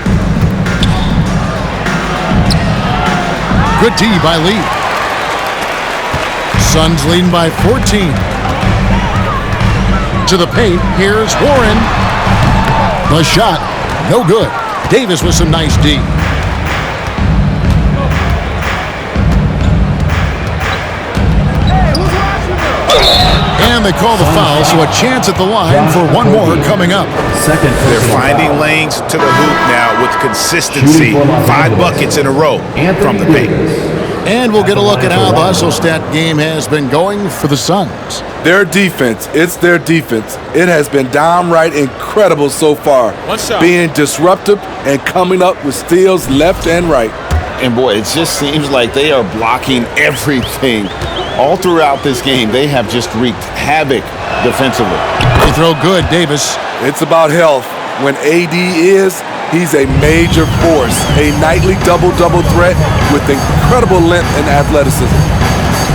Good D by Lee. Suns leading by 14. To the paint, here's Warren. The shot, no good. Davis with some nice D. And they call the foul, so a chance at the line for one more coming up. They're finding lanes to the hoop now with consistency. 5 buckets in a row from the paint. And we'll get a look at how the hustle stat game has been going for the Suns. Their defense, it's their defense. It has been downright incredible so far. Being disruptive and coming up with steals left and right. And boy, it just seems like they are blocking everything. All throughout this game, they have just wreaked havoc defensively. They throw good, Davis. It's about health. When AD is, he's a major force. A nightly double-double threat with incredible length and athleticism.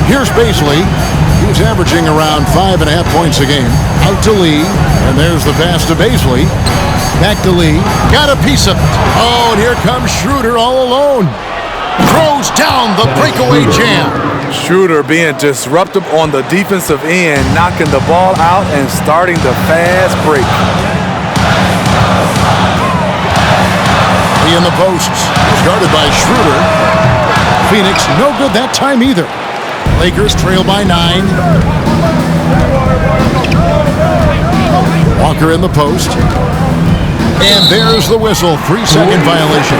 Here's Baisley. He's averaging around 5.5 points a game. Out to Lee, and there's the pass to Baisley. Back to Lee. Got a piece of it. Oh, and here comes Schroeder all alone. Throws down the breakaway jam. Schroeder being disruptive on the defensive end, knocking the ball out and starting the fast break. Lee in the posts. Guarded by Schroeder. Phoenix no good that time either. Lakers trail by 9. Walker in the post. And there's the whistle. 3-second violation.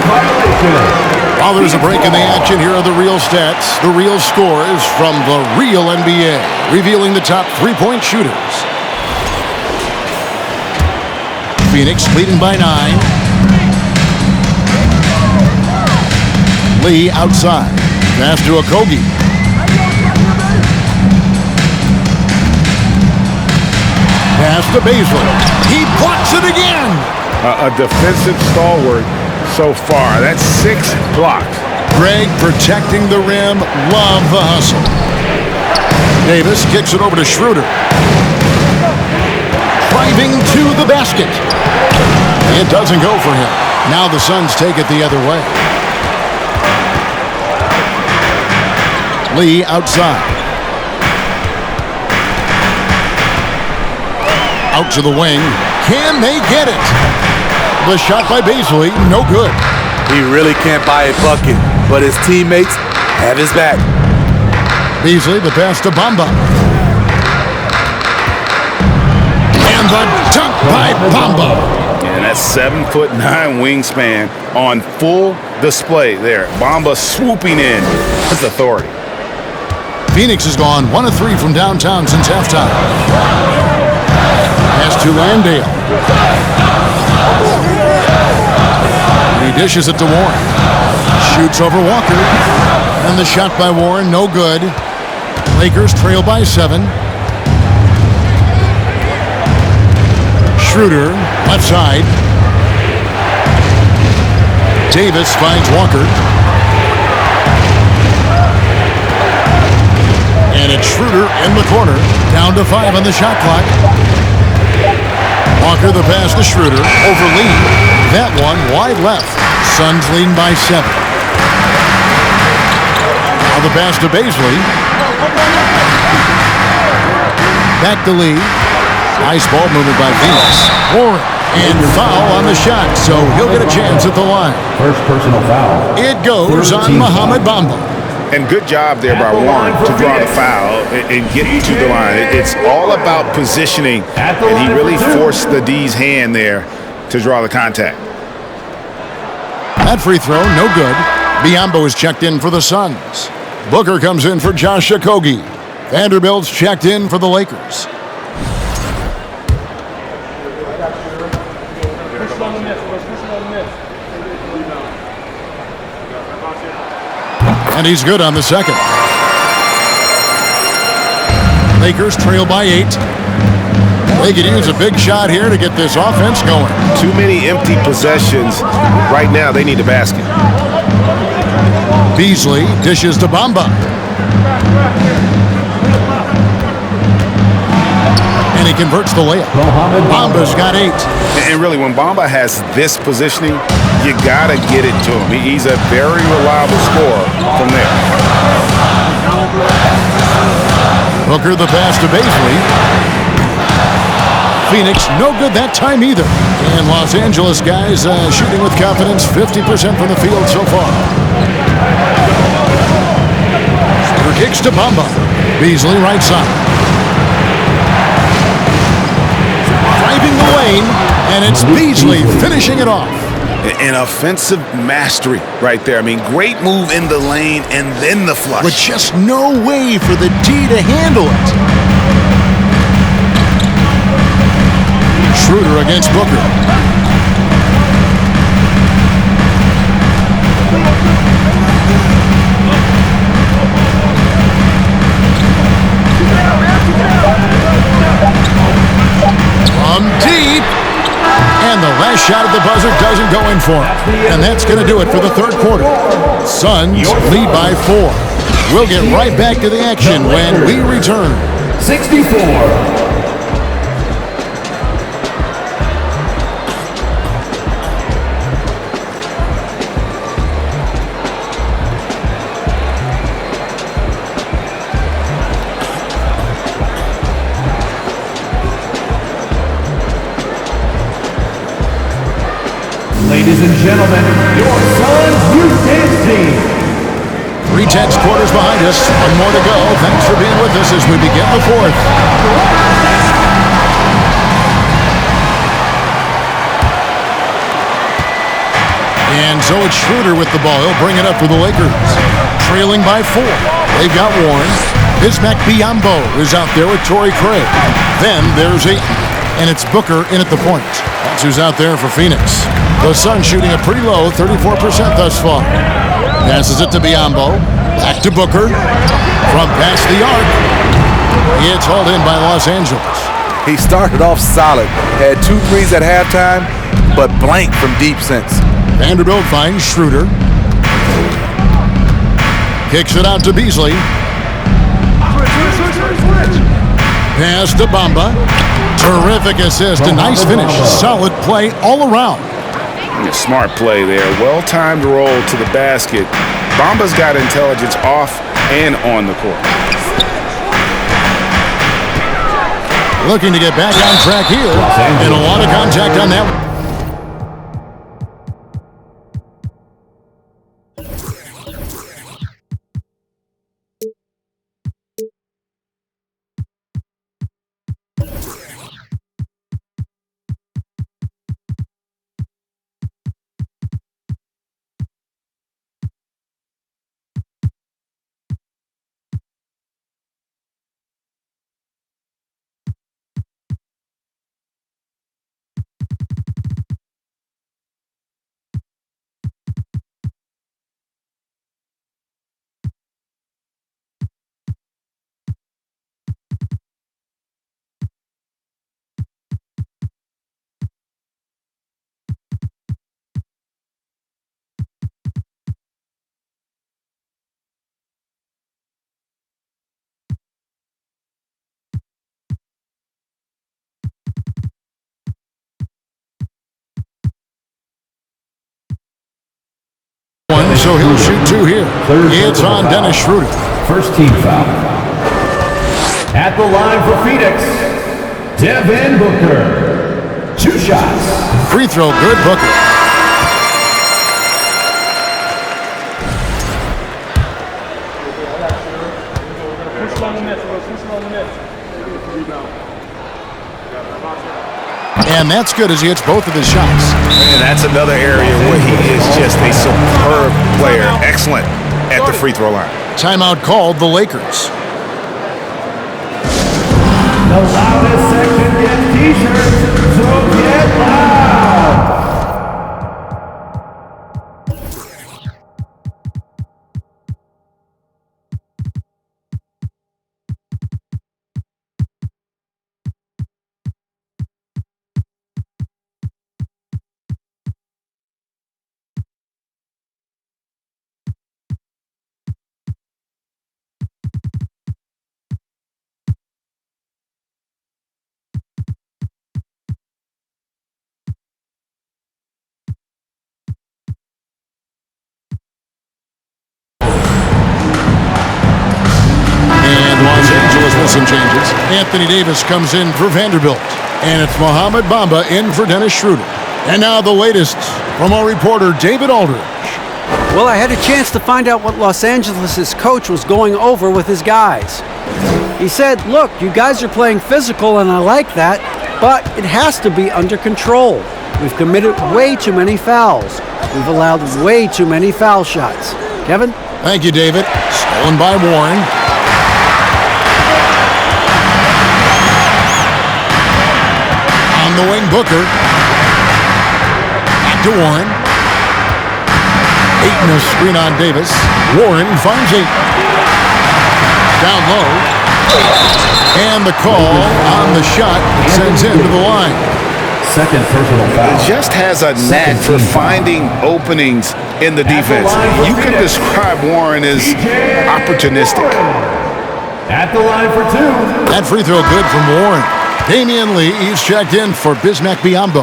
While there's a break in the action, here are the real stats, the real scores from the real NBA, revealing the top 3-point shooters. Phoenix leading by 9. Lee outside. Pass to Okogie. Pass to Baisley. He blocks it again. A defensive stalwart so far. That's 6 blocks. Greg protecting the rim. Love the hustle. Davis kicks it over to Schroeder. Driving to the basket. It doesn't go for him. Now the Suns take it the other way. Lee outside. Out to the wing. Can they get it? The shot by Baisley, no good. He really can't buy a bucket, but his teammates have his back. Beasley, the pass to Bamba. And the dunk by Bamba. And that's 7'9" wingspan on full display there. Bamba swooping in with authority. Phoenix has gone 1 of 3 from downtown since halftime. Pass to Landale. He dishes it to Warren. Shoots over Walker. And the shot by Warren, no good. Lakers trail by 7. Schroeder, left side. Davis finds Walker. And it's Schroeder in the corner. Down to 5 on the shot clock. Walker the pass to Schroeder. Over Lee. That one wide left. Suns lead by 7. Now the pass to Baisley. Back to Lee. Nice ball movement by Phoenix. Warren. And foul on the shot, so he'll get a chance at the line. First personal foul. It goes on Mohamed Bamba. And good job there by Warren to draw the foul and get to the line. It's all about positioning, and he really forced the D's hand there to draw the contact. That free throw, no good. Biyombo is checked in for the Suns. Booker comes in for Josh Okogie. Vanderbilt's checked in for the Lakers. And he's good on the second. Lakers trail by 8. They could use a big shot here to get this offense going. Too many empty possessions. Right now, they need a basket. Beasley dishes to Bamba. And he converts the layup. Bamba's got 8. And really, when Bamba has this positioning, you got to get it to him. He's a very reliable scorer from there. Booker the pass to Beasley. Phoenix, no good that time either. And Los Angeles guys shooting with confidence, 50% from the field so far. Shooter kicks to Bamba. Beasley right side. Driving the lane, and it's Beasley finishing it off. An offensive mastery right there. I mean, great move in the lane and then the flush. With just no way for the D to handle it. Schroeder against Booker. From deep. And the last shot at the buzzer doesn't go in for him. And that's going to do it for the third quarter. Suns lead by 4. We'll get right back to the action when we return. 64. Ladies and gentlemen, your Suns Youth Dance Team. 3 tenths quarters behind us. 1 more to go. Thanks for being with us as we begin the fourth. And so it's Schroeder with the ball. He'll bring it up for the Lakers. Trailing by 4. They've got Warren. Bismack Biyombo is out there with Torrey Craig. Then there's Ayton. And it's Booker in at the point. That's who's out there for Phoenix. The Suns shooting a pretty low 34% thus far. Passes it to Biyombo. Back to Booker. From past the arc. It's hauled in by Los Angeles. He started off solid. Had 2 threes at halftime, but blank from deep since. Vanderbilt finds Schroeder. Kicks it out to Beasley. Pass to Bamba. Terrific assist. A nice finish. Solid play all around. Smart play there. Well-timed roll to the basket. Bamba's got intelligence off and on the court. Looking to get back on track here. And a lot of contact on that one. So he'll shoot 2 here. It's on Dennis Schroeder. First team foul. At the line for Phoenix, Devin Booker. 2 shots. Free throw, good. Booker. And that's good as he hits both of his shots. And that's another area where he is just a superb player. Excellent at the free throw line. Timeout called the Lakers. The loudest section gets t-shirts, so get loud. Anthony Davis comes in for Vanderbilt. And it's Mohamed Bamba in for Dennis Schroeder. And now the latest from our reporter, David Aldridge. Well, I had a chance to find out what Los Angeles' coach was going over with his guys. He said, look, you guys are playing physical, and I like that, but it has to be under control. We've committed way too many fouls. We've allowed way too many foul shots. Kevin? Thank you, David. Stolen by Warren. On the wing, Booker. Back to Warren. Ayton a screen on Davis. Warren finds Ayton. Down low. And the call on the shot that sends him to the line. Second personal foul. Just has a knack for finding openings in the defense. You could describe Warren as opportunistic. At the line for two. That free throw good from Warren. Damian Lee, he's checked in for Bismack Biyombo.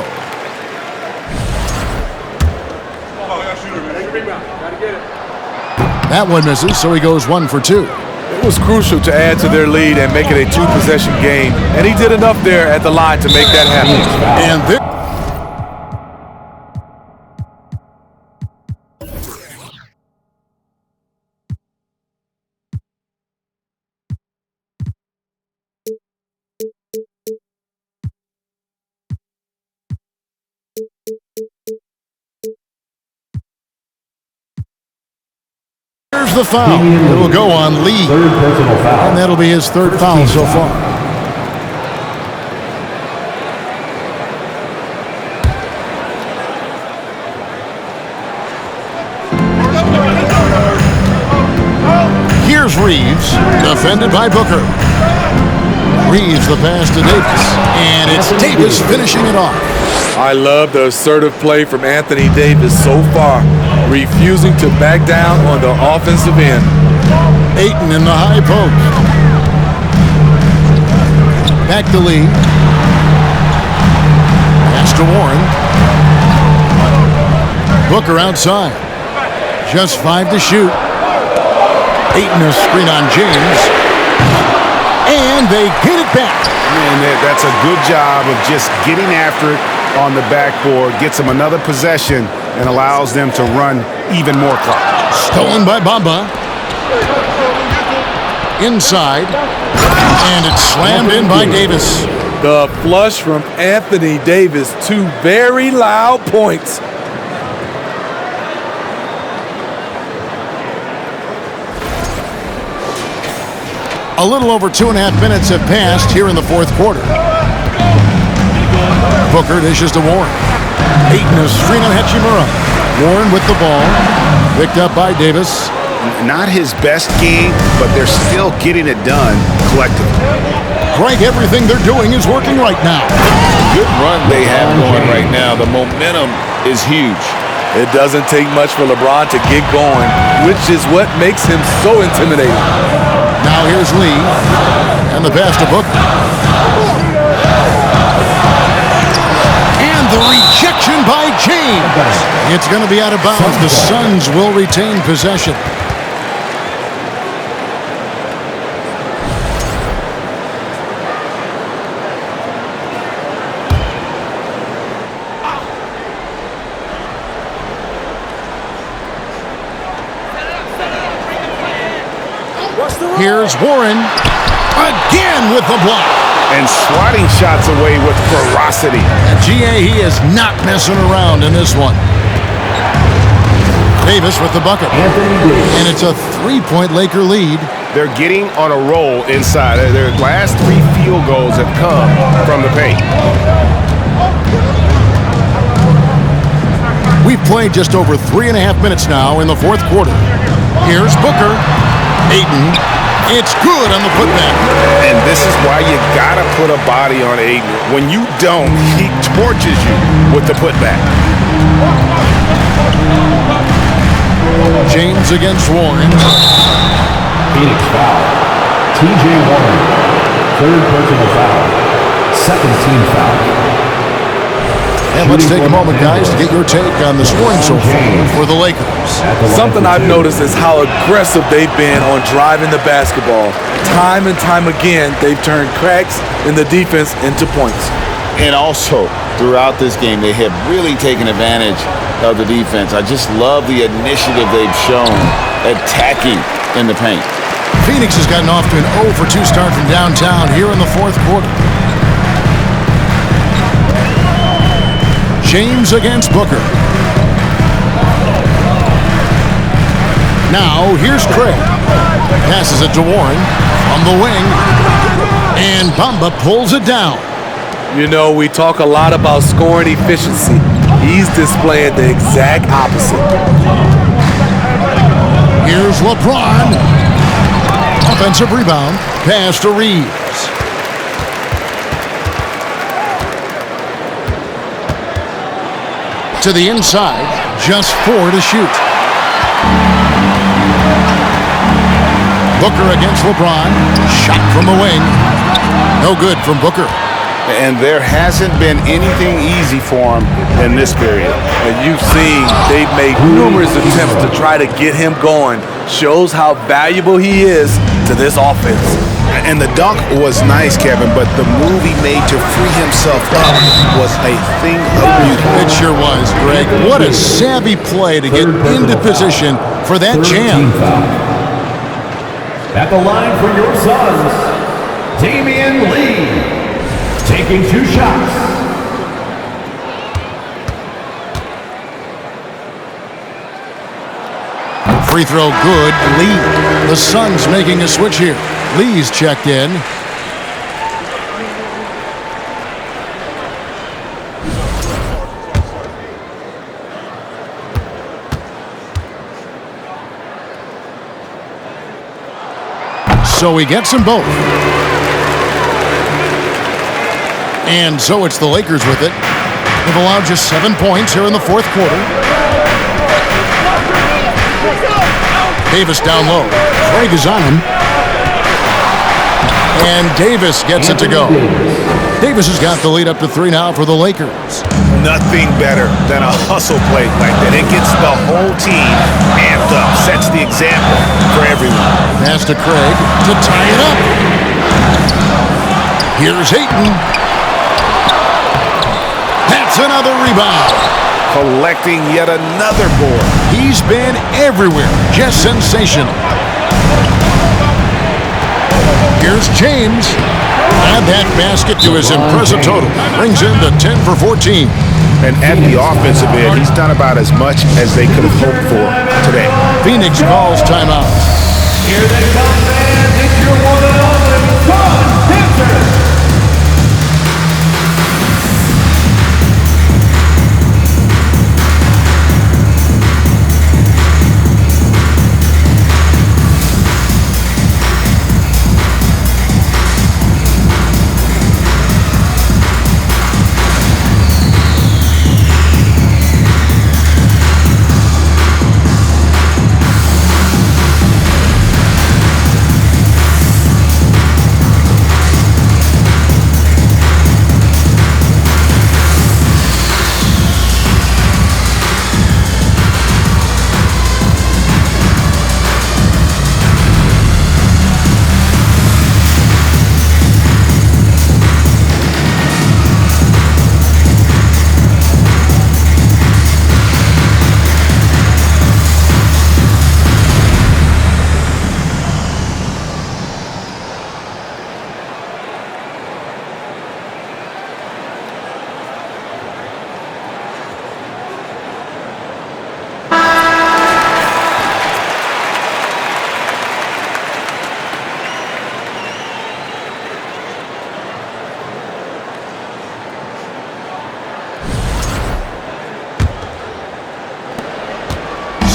That one misses, so he goes 1 for 2. It was crucial to add to their lead and make it a two-possession game, and he did enough there at the line to make that happen. And there's the foul. It'll go on Lee. Third personal foul. And that'll be his third foul so far. Here's Reeves, defended by Booker. Reeves the pass to Davis, and it's Davis finishing it off. I love the assertive play from Anthony Davis so far, refusing to back down on the offensive end. Ayton in the high post. Back to Lee. Pass to Warren. Booker outside. Just 5 to shoot. Ayton a screen on James. And they get it back. And that's a good job of just getting after it on the backboard. Gets them another possession and allows them to run even more clock. Stolen by Bamba. Inside. And it's slammed in by Davis. The flush from Anthony Davis. 2 very loud points. A little over 2.5 minutes have passed here in the fourth quarter. Booker dishes to Warren. Ayton a screen on Hachimura. Warren with the ball. Picked up by Davis. Not his best game, but they're still getting it done collectively. Greg, everything they're doing is working right now. Good run they have going right now. The momentum is huge. It doesn't take much for LeBron to get going, which is what makes him so intimidating. Now here's Lee, and the pass to Booker. And the rejection by James. It's going to be out of bounds. The Suns will retain possession. Here's Warren again with the block. And swatting shots away with ferocity. And GA, he is not messing around in this one. Davis with the bucket. And it's a 3-point Laker lead. They're getting on a roll inside. Their last 3 field goals have come from the paint. We've played just over 3.5 minutes now in the fourth quarter. Here's Booker. Ayton. It's good on the putback. And this is why you gotta put a body on Ayton. When you don't, he torches you with the putback. James against Warren. Phoenix foul. T.J. Warren. Third personal foul. Second team foul. And let's take a moment, guys, to get your take on the scoring so far for the Lakers. Something I've noticed is how aggressive they've been on driving the basketball. Time and time again, they've turned cracks in the defense into points. And also, throughout this game, they have really taken advantage of the defense. I just love the initiative they've shown attacking in the paint. Phoenix has gotten off to an 0 for 2 start from downtown here in the fourth quarter. James against Booker. Now, here's Craig. Passes it to Warren from the wing. And Bamba pulls it down. You know, we talk a lot about scoring efficiency. He's displaying the exact opposite. Here's LeBron. Offensive rebound. Pass to Reeves. To the inside. Just 4 to shoot. Booker against LeBron. Shot from the wing. No good from Booker. And there hasn't been anything easy for him in this period. And you've seen they've made numerous attempts to try to get him going. Shows how valuable he is to this offense. And the dunk was nice, Kevin, but the move he made to free himself up was a thing of beauty. It sure was, Greg. What a savvy play to get into position for that jam. At the line for your Suns, Damian Lee. Taking 2 shots. Free throw good. Lee. The Suns making a switch here. Lee's checked in. So he gets them both. And so it's the Lakers with it. They've allowed just 7 points here in the fourth quarter. Davis down low. Craig is on him. And Davis gets it to go. Davis has got the lead up to 3 now for the Lakers. Nothing better than a hustle play like that. It gets the whole team amped up, sets the example for everyone. Pass to Craig to tie it up. Here's Ayton. That's another rebound. Collecting yet another board. He's been everywhere. Just sensational. Here's James. Add that basket to his impressive total. Brings him to 10 for 14. And at the offensive end, he's done about as much as they could have hoped for today. Phoenix calls timeout. Here they come, fans. It's your one and only Sun Panthers.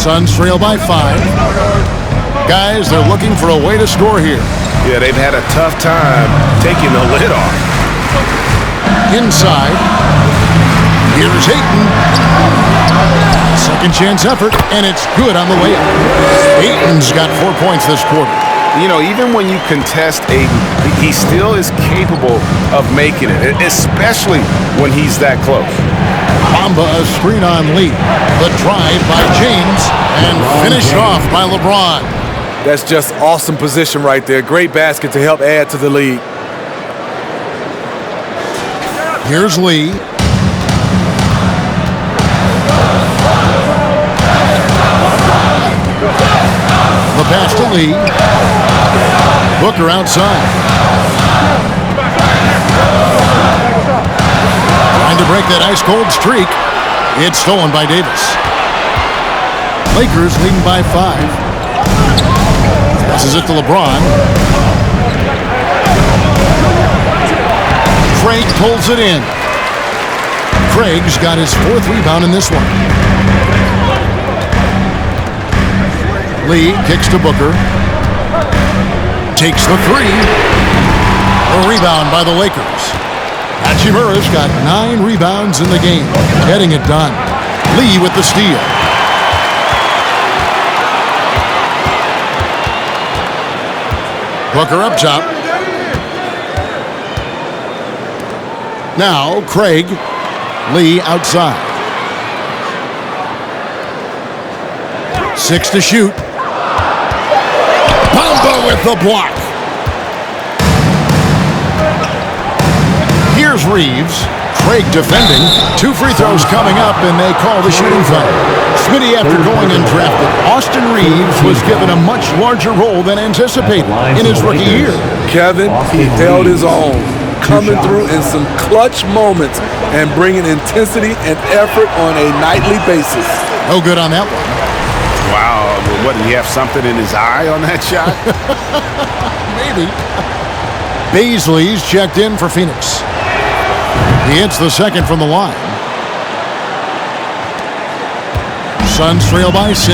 Suns trail by 5. Guys, they're looking for a way to score here. Yeah, they've had a tough time taking the lid off. Inside. Here's Ayton. Second chance effort, and it's good on the layup. Ayton's got 4 points this quarter. You know, even when you contest Ayton, he still is capable of making it, especially when he's that close. Bamba a screen on Lee. The drive by James and finished off by LeBron. That's just awesome position right there. Great basket to help add to the lead. Here's Lee. The pass to Lee. Booker outside. Trying to break that ice-cold streak. It's stolen by Davis. Lakers leading by 5. Passes it to LeBron. Craig pulls it in. Craig's got his 4th rebound in this one. Lee kicks to Booker. Takes the 3. A rebound by the Lakers. Hachimura's got 9 rebounds in the game, getting it done. Lee with the steal. Booker up top. Now Craig. Lee outside. 6 to shoot. Bamba with the block. Here's Reeves. Craig defending. 2 free throws coming up, and they call the shooting foul. Smitty, after going undrafted, Austin Reeves was given a much larger role than anticipated in his rookie year. Kevin, he held his own, coming through in some clutch moments and bringing intensity and effort on a nightly basis. No good on that one. Wow, what, did he have something in his eye on that shot? Maybe. Baisley's checked in for Phoenix. He hits the second from the line. Suns trail by 6.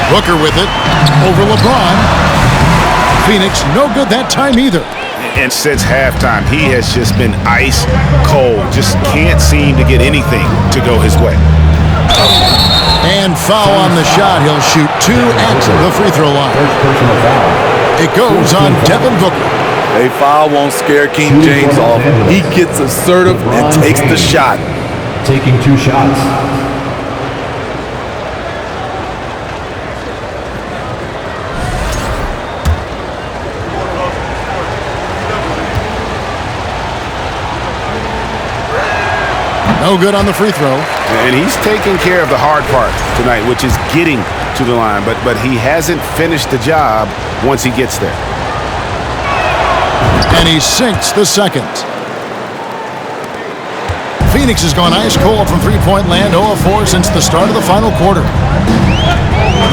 Booker with it over LeBron. Phoenix no good that time either. And since halftime, he has just been ice cold. Just can't seem to get anything to go his way. And foul on the shot. He'll shoot 2 at the free throw line. It goes on Devin Booker. A foul won't scare King James off. He gets assertive and takes the shot. Taking 2 shots. No good on the free throw. And he's taking care of the hard part tonight, which is getting to the line. But he hasn't finished the job once he gets there. And he sinks the second. Phoenix has gone ice cold from three-point land, 0 of 4 since the start of the final quarter.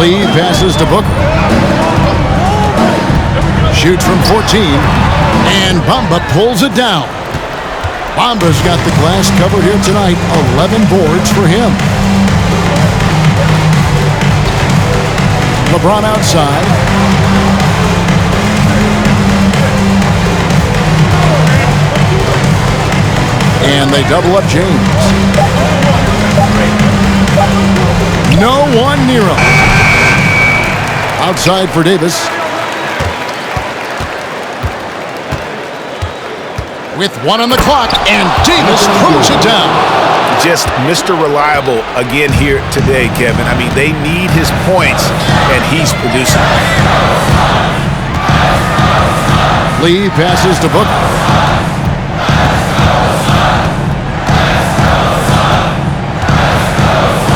Lee passes to Booker. Shoots from 14, and Bamba pulls it down. Bamba's got the glass covered here tonight, 11 boards for him. LeBron outside. And they double up James. No one near him. Outside for Davis. With 1 on the clock, and Davis throws it down. Just Mr. Reliable again here today, Kevin. I mean, they need his points, and he's producing. Lee passes to Booker.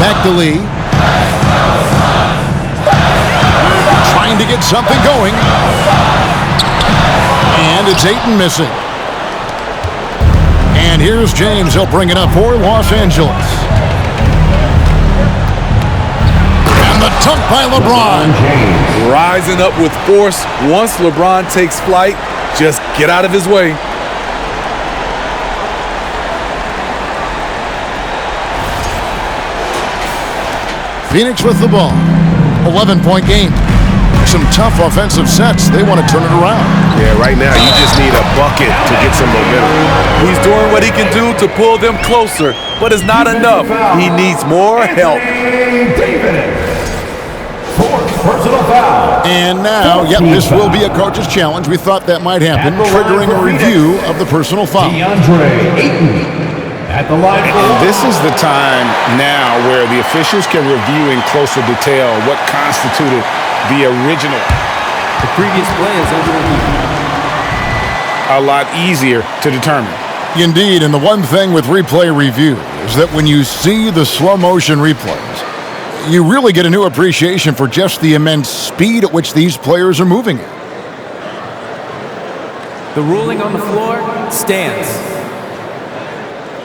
Back to Lee. Trying to get something going. And it's Ayton missing. And here's James. He'll bring it up for Los Angeles. And the dunk by LeBron. Rising up with force. Once LeBron takes flight, just get out of his way. Phoenix with the ball. 11-point game. Some tough offensive sets. They want to turn it around. Yeah, right now you just need a bucket to get some momentum. He's doing what he can do to pull them closer, but it's not enough. He needs more help. David. 4. personal foul. And now, yep, this will be a coach's challenge. We thought that might happen, triggering a review of the personal foul. DeAndre Ayton at the line. This is the time now where the officials can review in closer detail what constituted the original. The previous play is over. A lot easier to determine. Indeed, and the one thing with replay review is that when you see the slow motion replays, you really get a new appreciation for just the immense speed at which these players are moving at. The ruling on the floor stands.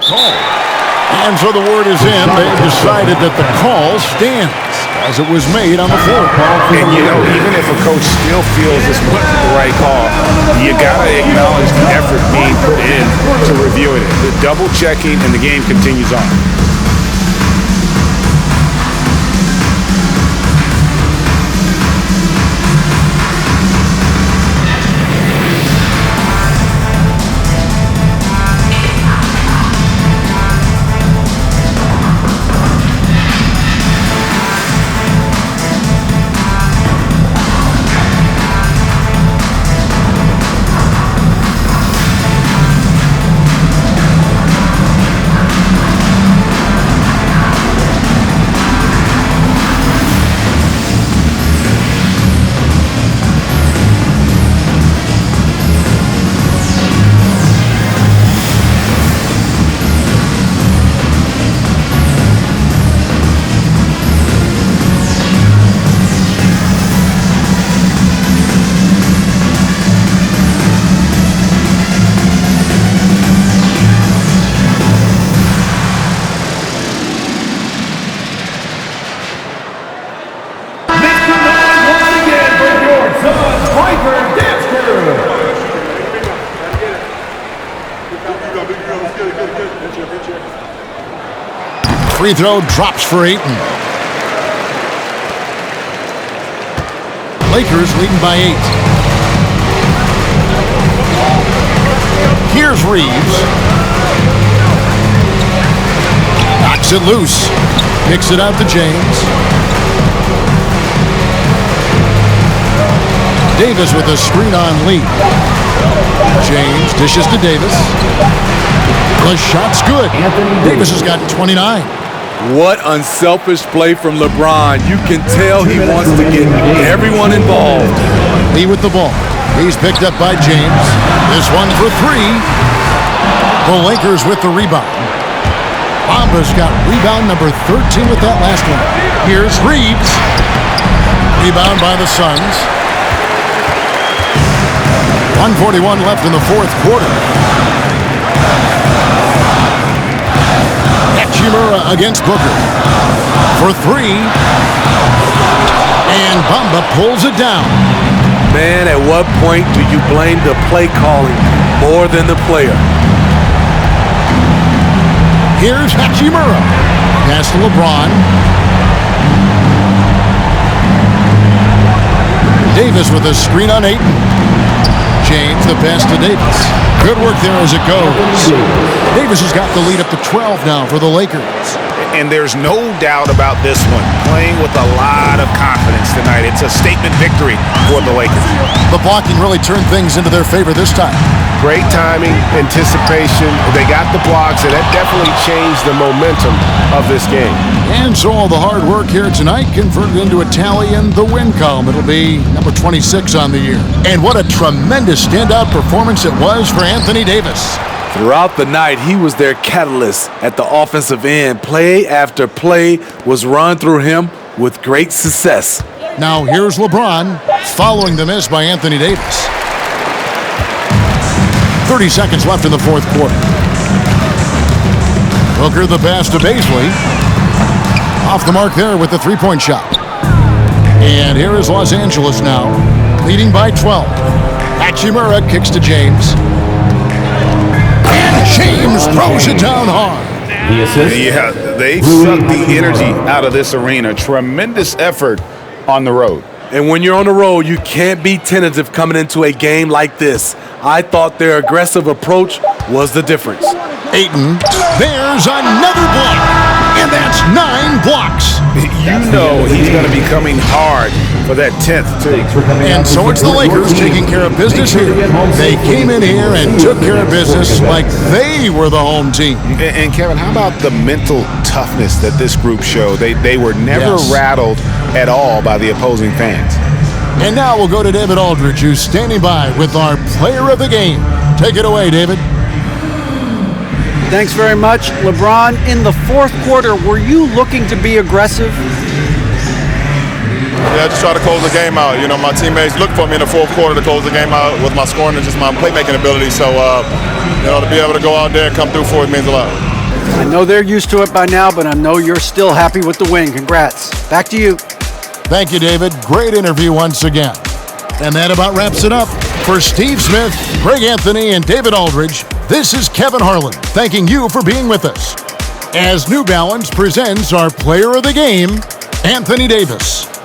And so the word is in. They've decided that the call stands as it was made on the floor. And, you know, even if a coach still feels this wasn't the right call, you got to acknowledge the effort being put in to reviewing it. The double checking, and the game continues on. Free throw drops for Ayton. Lakers leading by 8. Here's Reeves. Knocks it loose. Kicks it out to James. Davis with a screen on lead. James dishes to Davis. The shot's good. Davis has got 29. What unselfish play from LeBron. You can tell he wants to get everyone involved. Lee with the ball. He's picked up by James. This one for 3. The Lakers with the rebound. Bamba's got rebound number 13 with that last one. Here's Reeves. Rebound by the Suns. 1:41 left in the fourth quarter. Hachimura against Booker for 3. And Bamba pulls it down. Man, at what point do you blame the play calling more than the player? Here's Hachimura. Pass to LeBron. Davis with a screen on Ayton. James, the pass to Davis. Good work there as it goes. Davis has got the lead up to 12 now for the Lakers. And there's no doubt about this one. Playing with a lot of confidence tonight. It's a statement victory for the Lakers. The blocking really turned things into their favor this time. Great timing, anticipation. They got the blocks, and that definitely changed the momentum of this game. And so all the hard work here tonight converted into a tally in the win column. It'll be number 26 on the year. And what a tremendous standout performance it was for Anthony Davis. Throughout the night, he was their catalyst at the offensive end. Play after play was run through him with great success. Now here's LeBron following the miss by Anthony Davis. 30 seconds left in the fourth quarter. Booker the pass to Baisley. Off the mark there with the three-point shot. And here is Los Angeles now, leading by 12. Hachimura kicks to James. And James throws it down hard. Yeah, they sucked the energy out of this arena. Tremendous effort on the road. And when you're on the road, you can't be tentative coming into a game like this. I thought their aggressive approach was the difference. Ayton, there's another block, and that's 9 blocks. you know he's going to be coming hard for that 10th, too. And so it's the Lakers taking care of business here. They came in here and took care of business like they were the home team. And Kevin, how about the mental toughness that this group showed? They were never rattled at all by the opposing fans. And now we'll go to David Aldridge, who's standing by with our player of the game. Take it away, David. Thanks very much. LeBron, in the fourth quarter, were you looking to be aggressive? Yeah, just try to close the game out. You know, my teammates looked for me in the fourth quarter to close the game out with my scoring and just my playmaking ability. So, you know, to be able to go out there and come through for it means a lot. I know they're used to it by now, but I know you're still happy with the win. Congrats. Back to you. Thank you, David. Great interview once again. And that about wraps it up. For Steve Smith, Greg Anthony, and David Aldridge, this is Kevin Harlan thanking you for being with us. As New Balance presents our player of the game, Anthony Davis.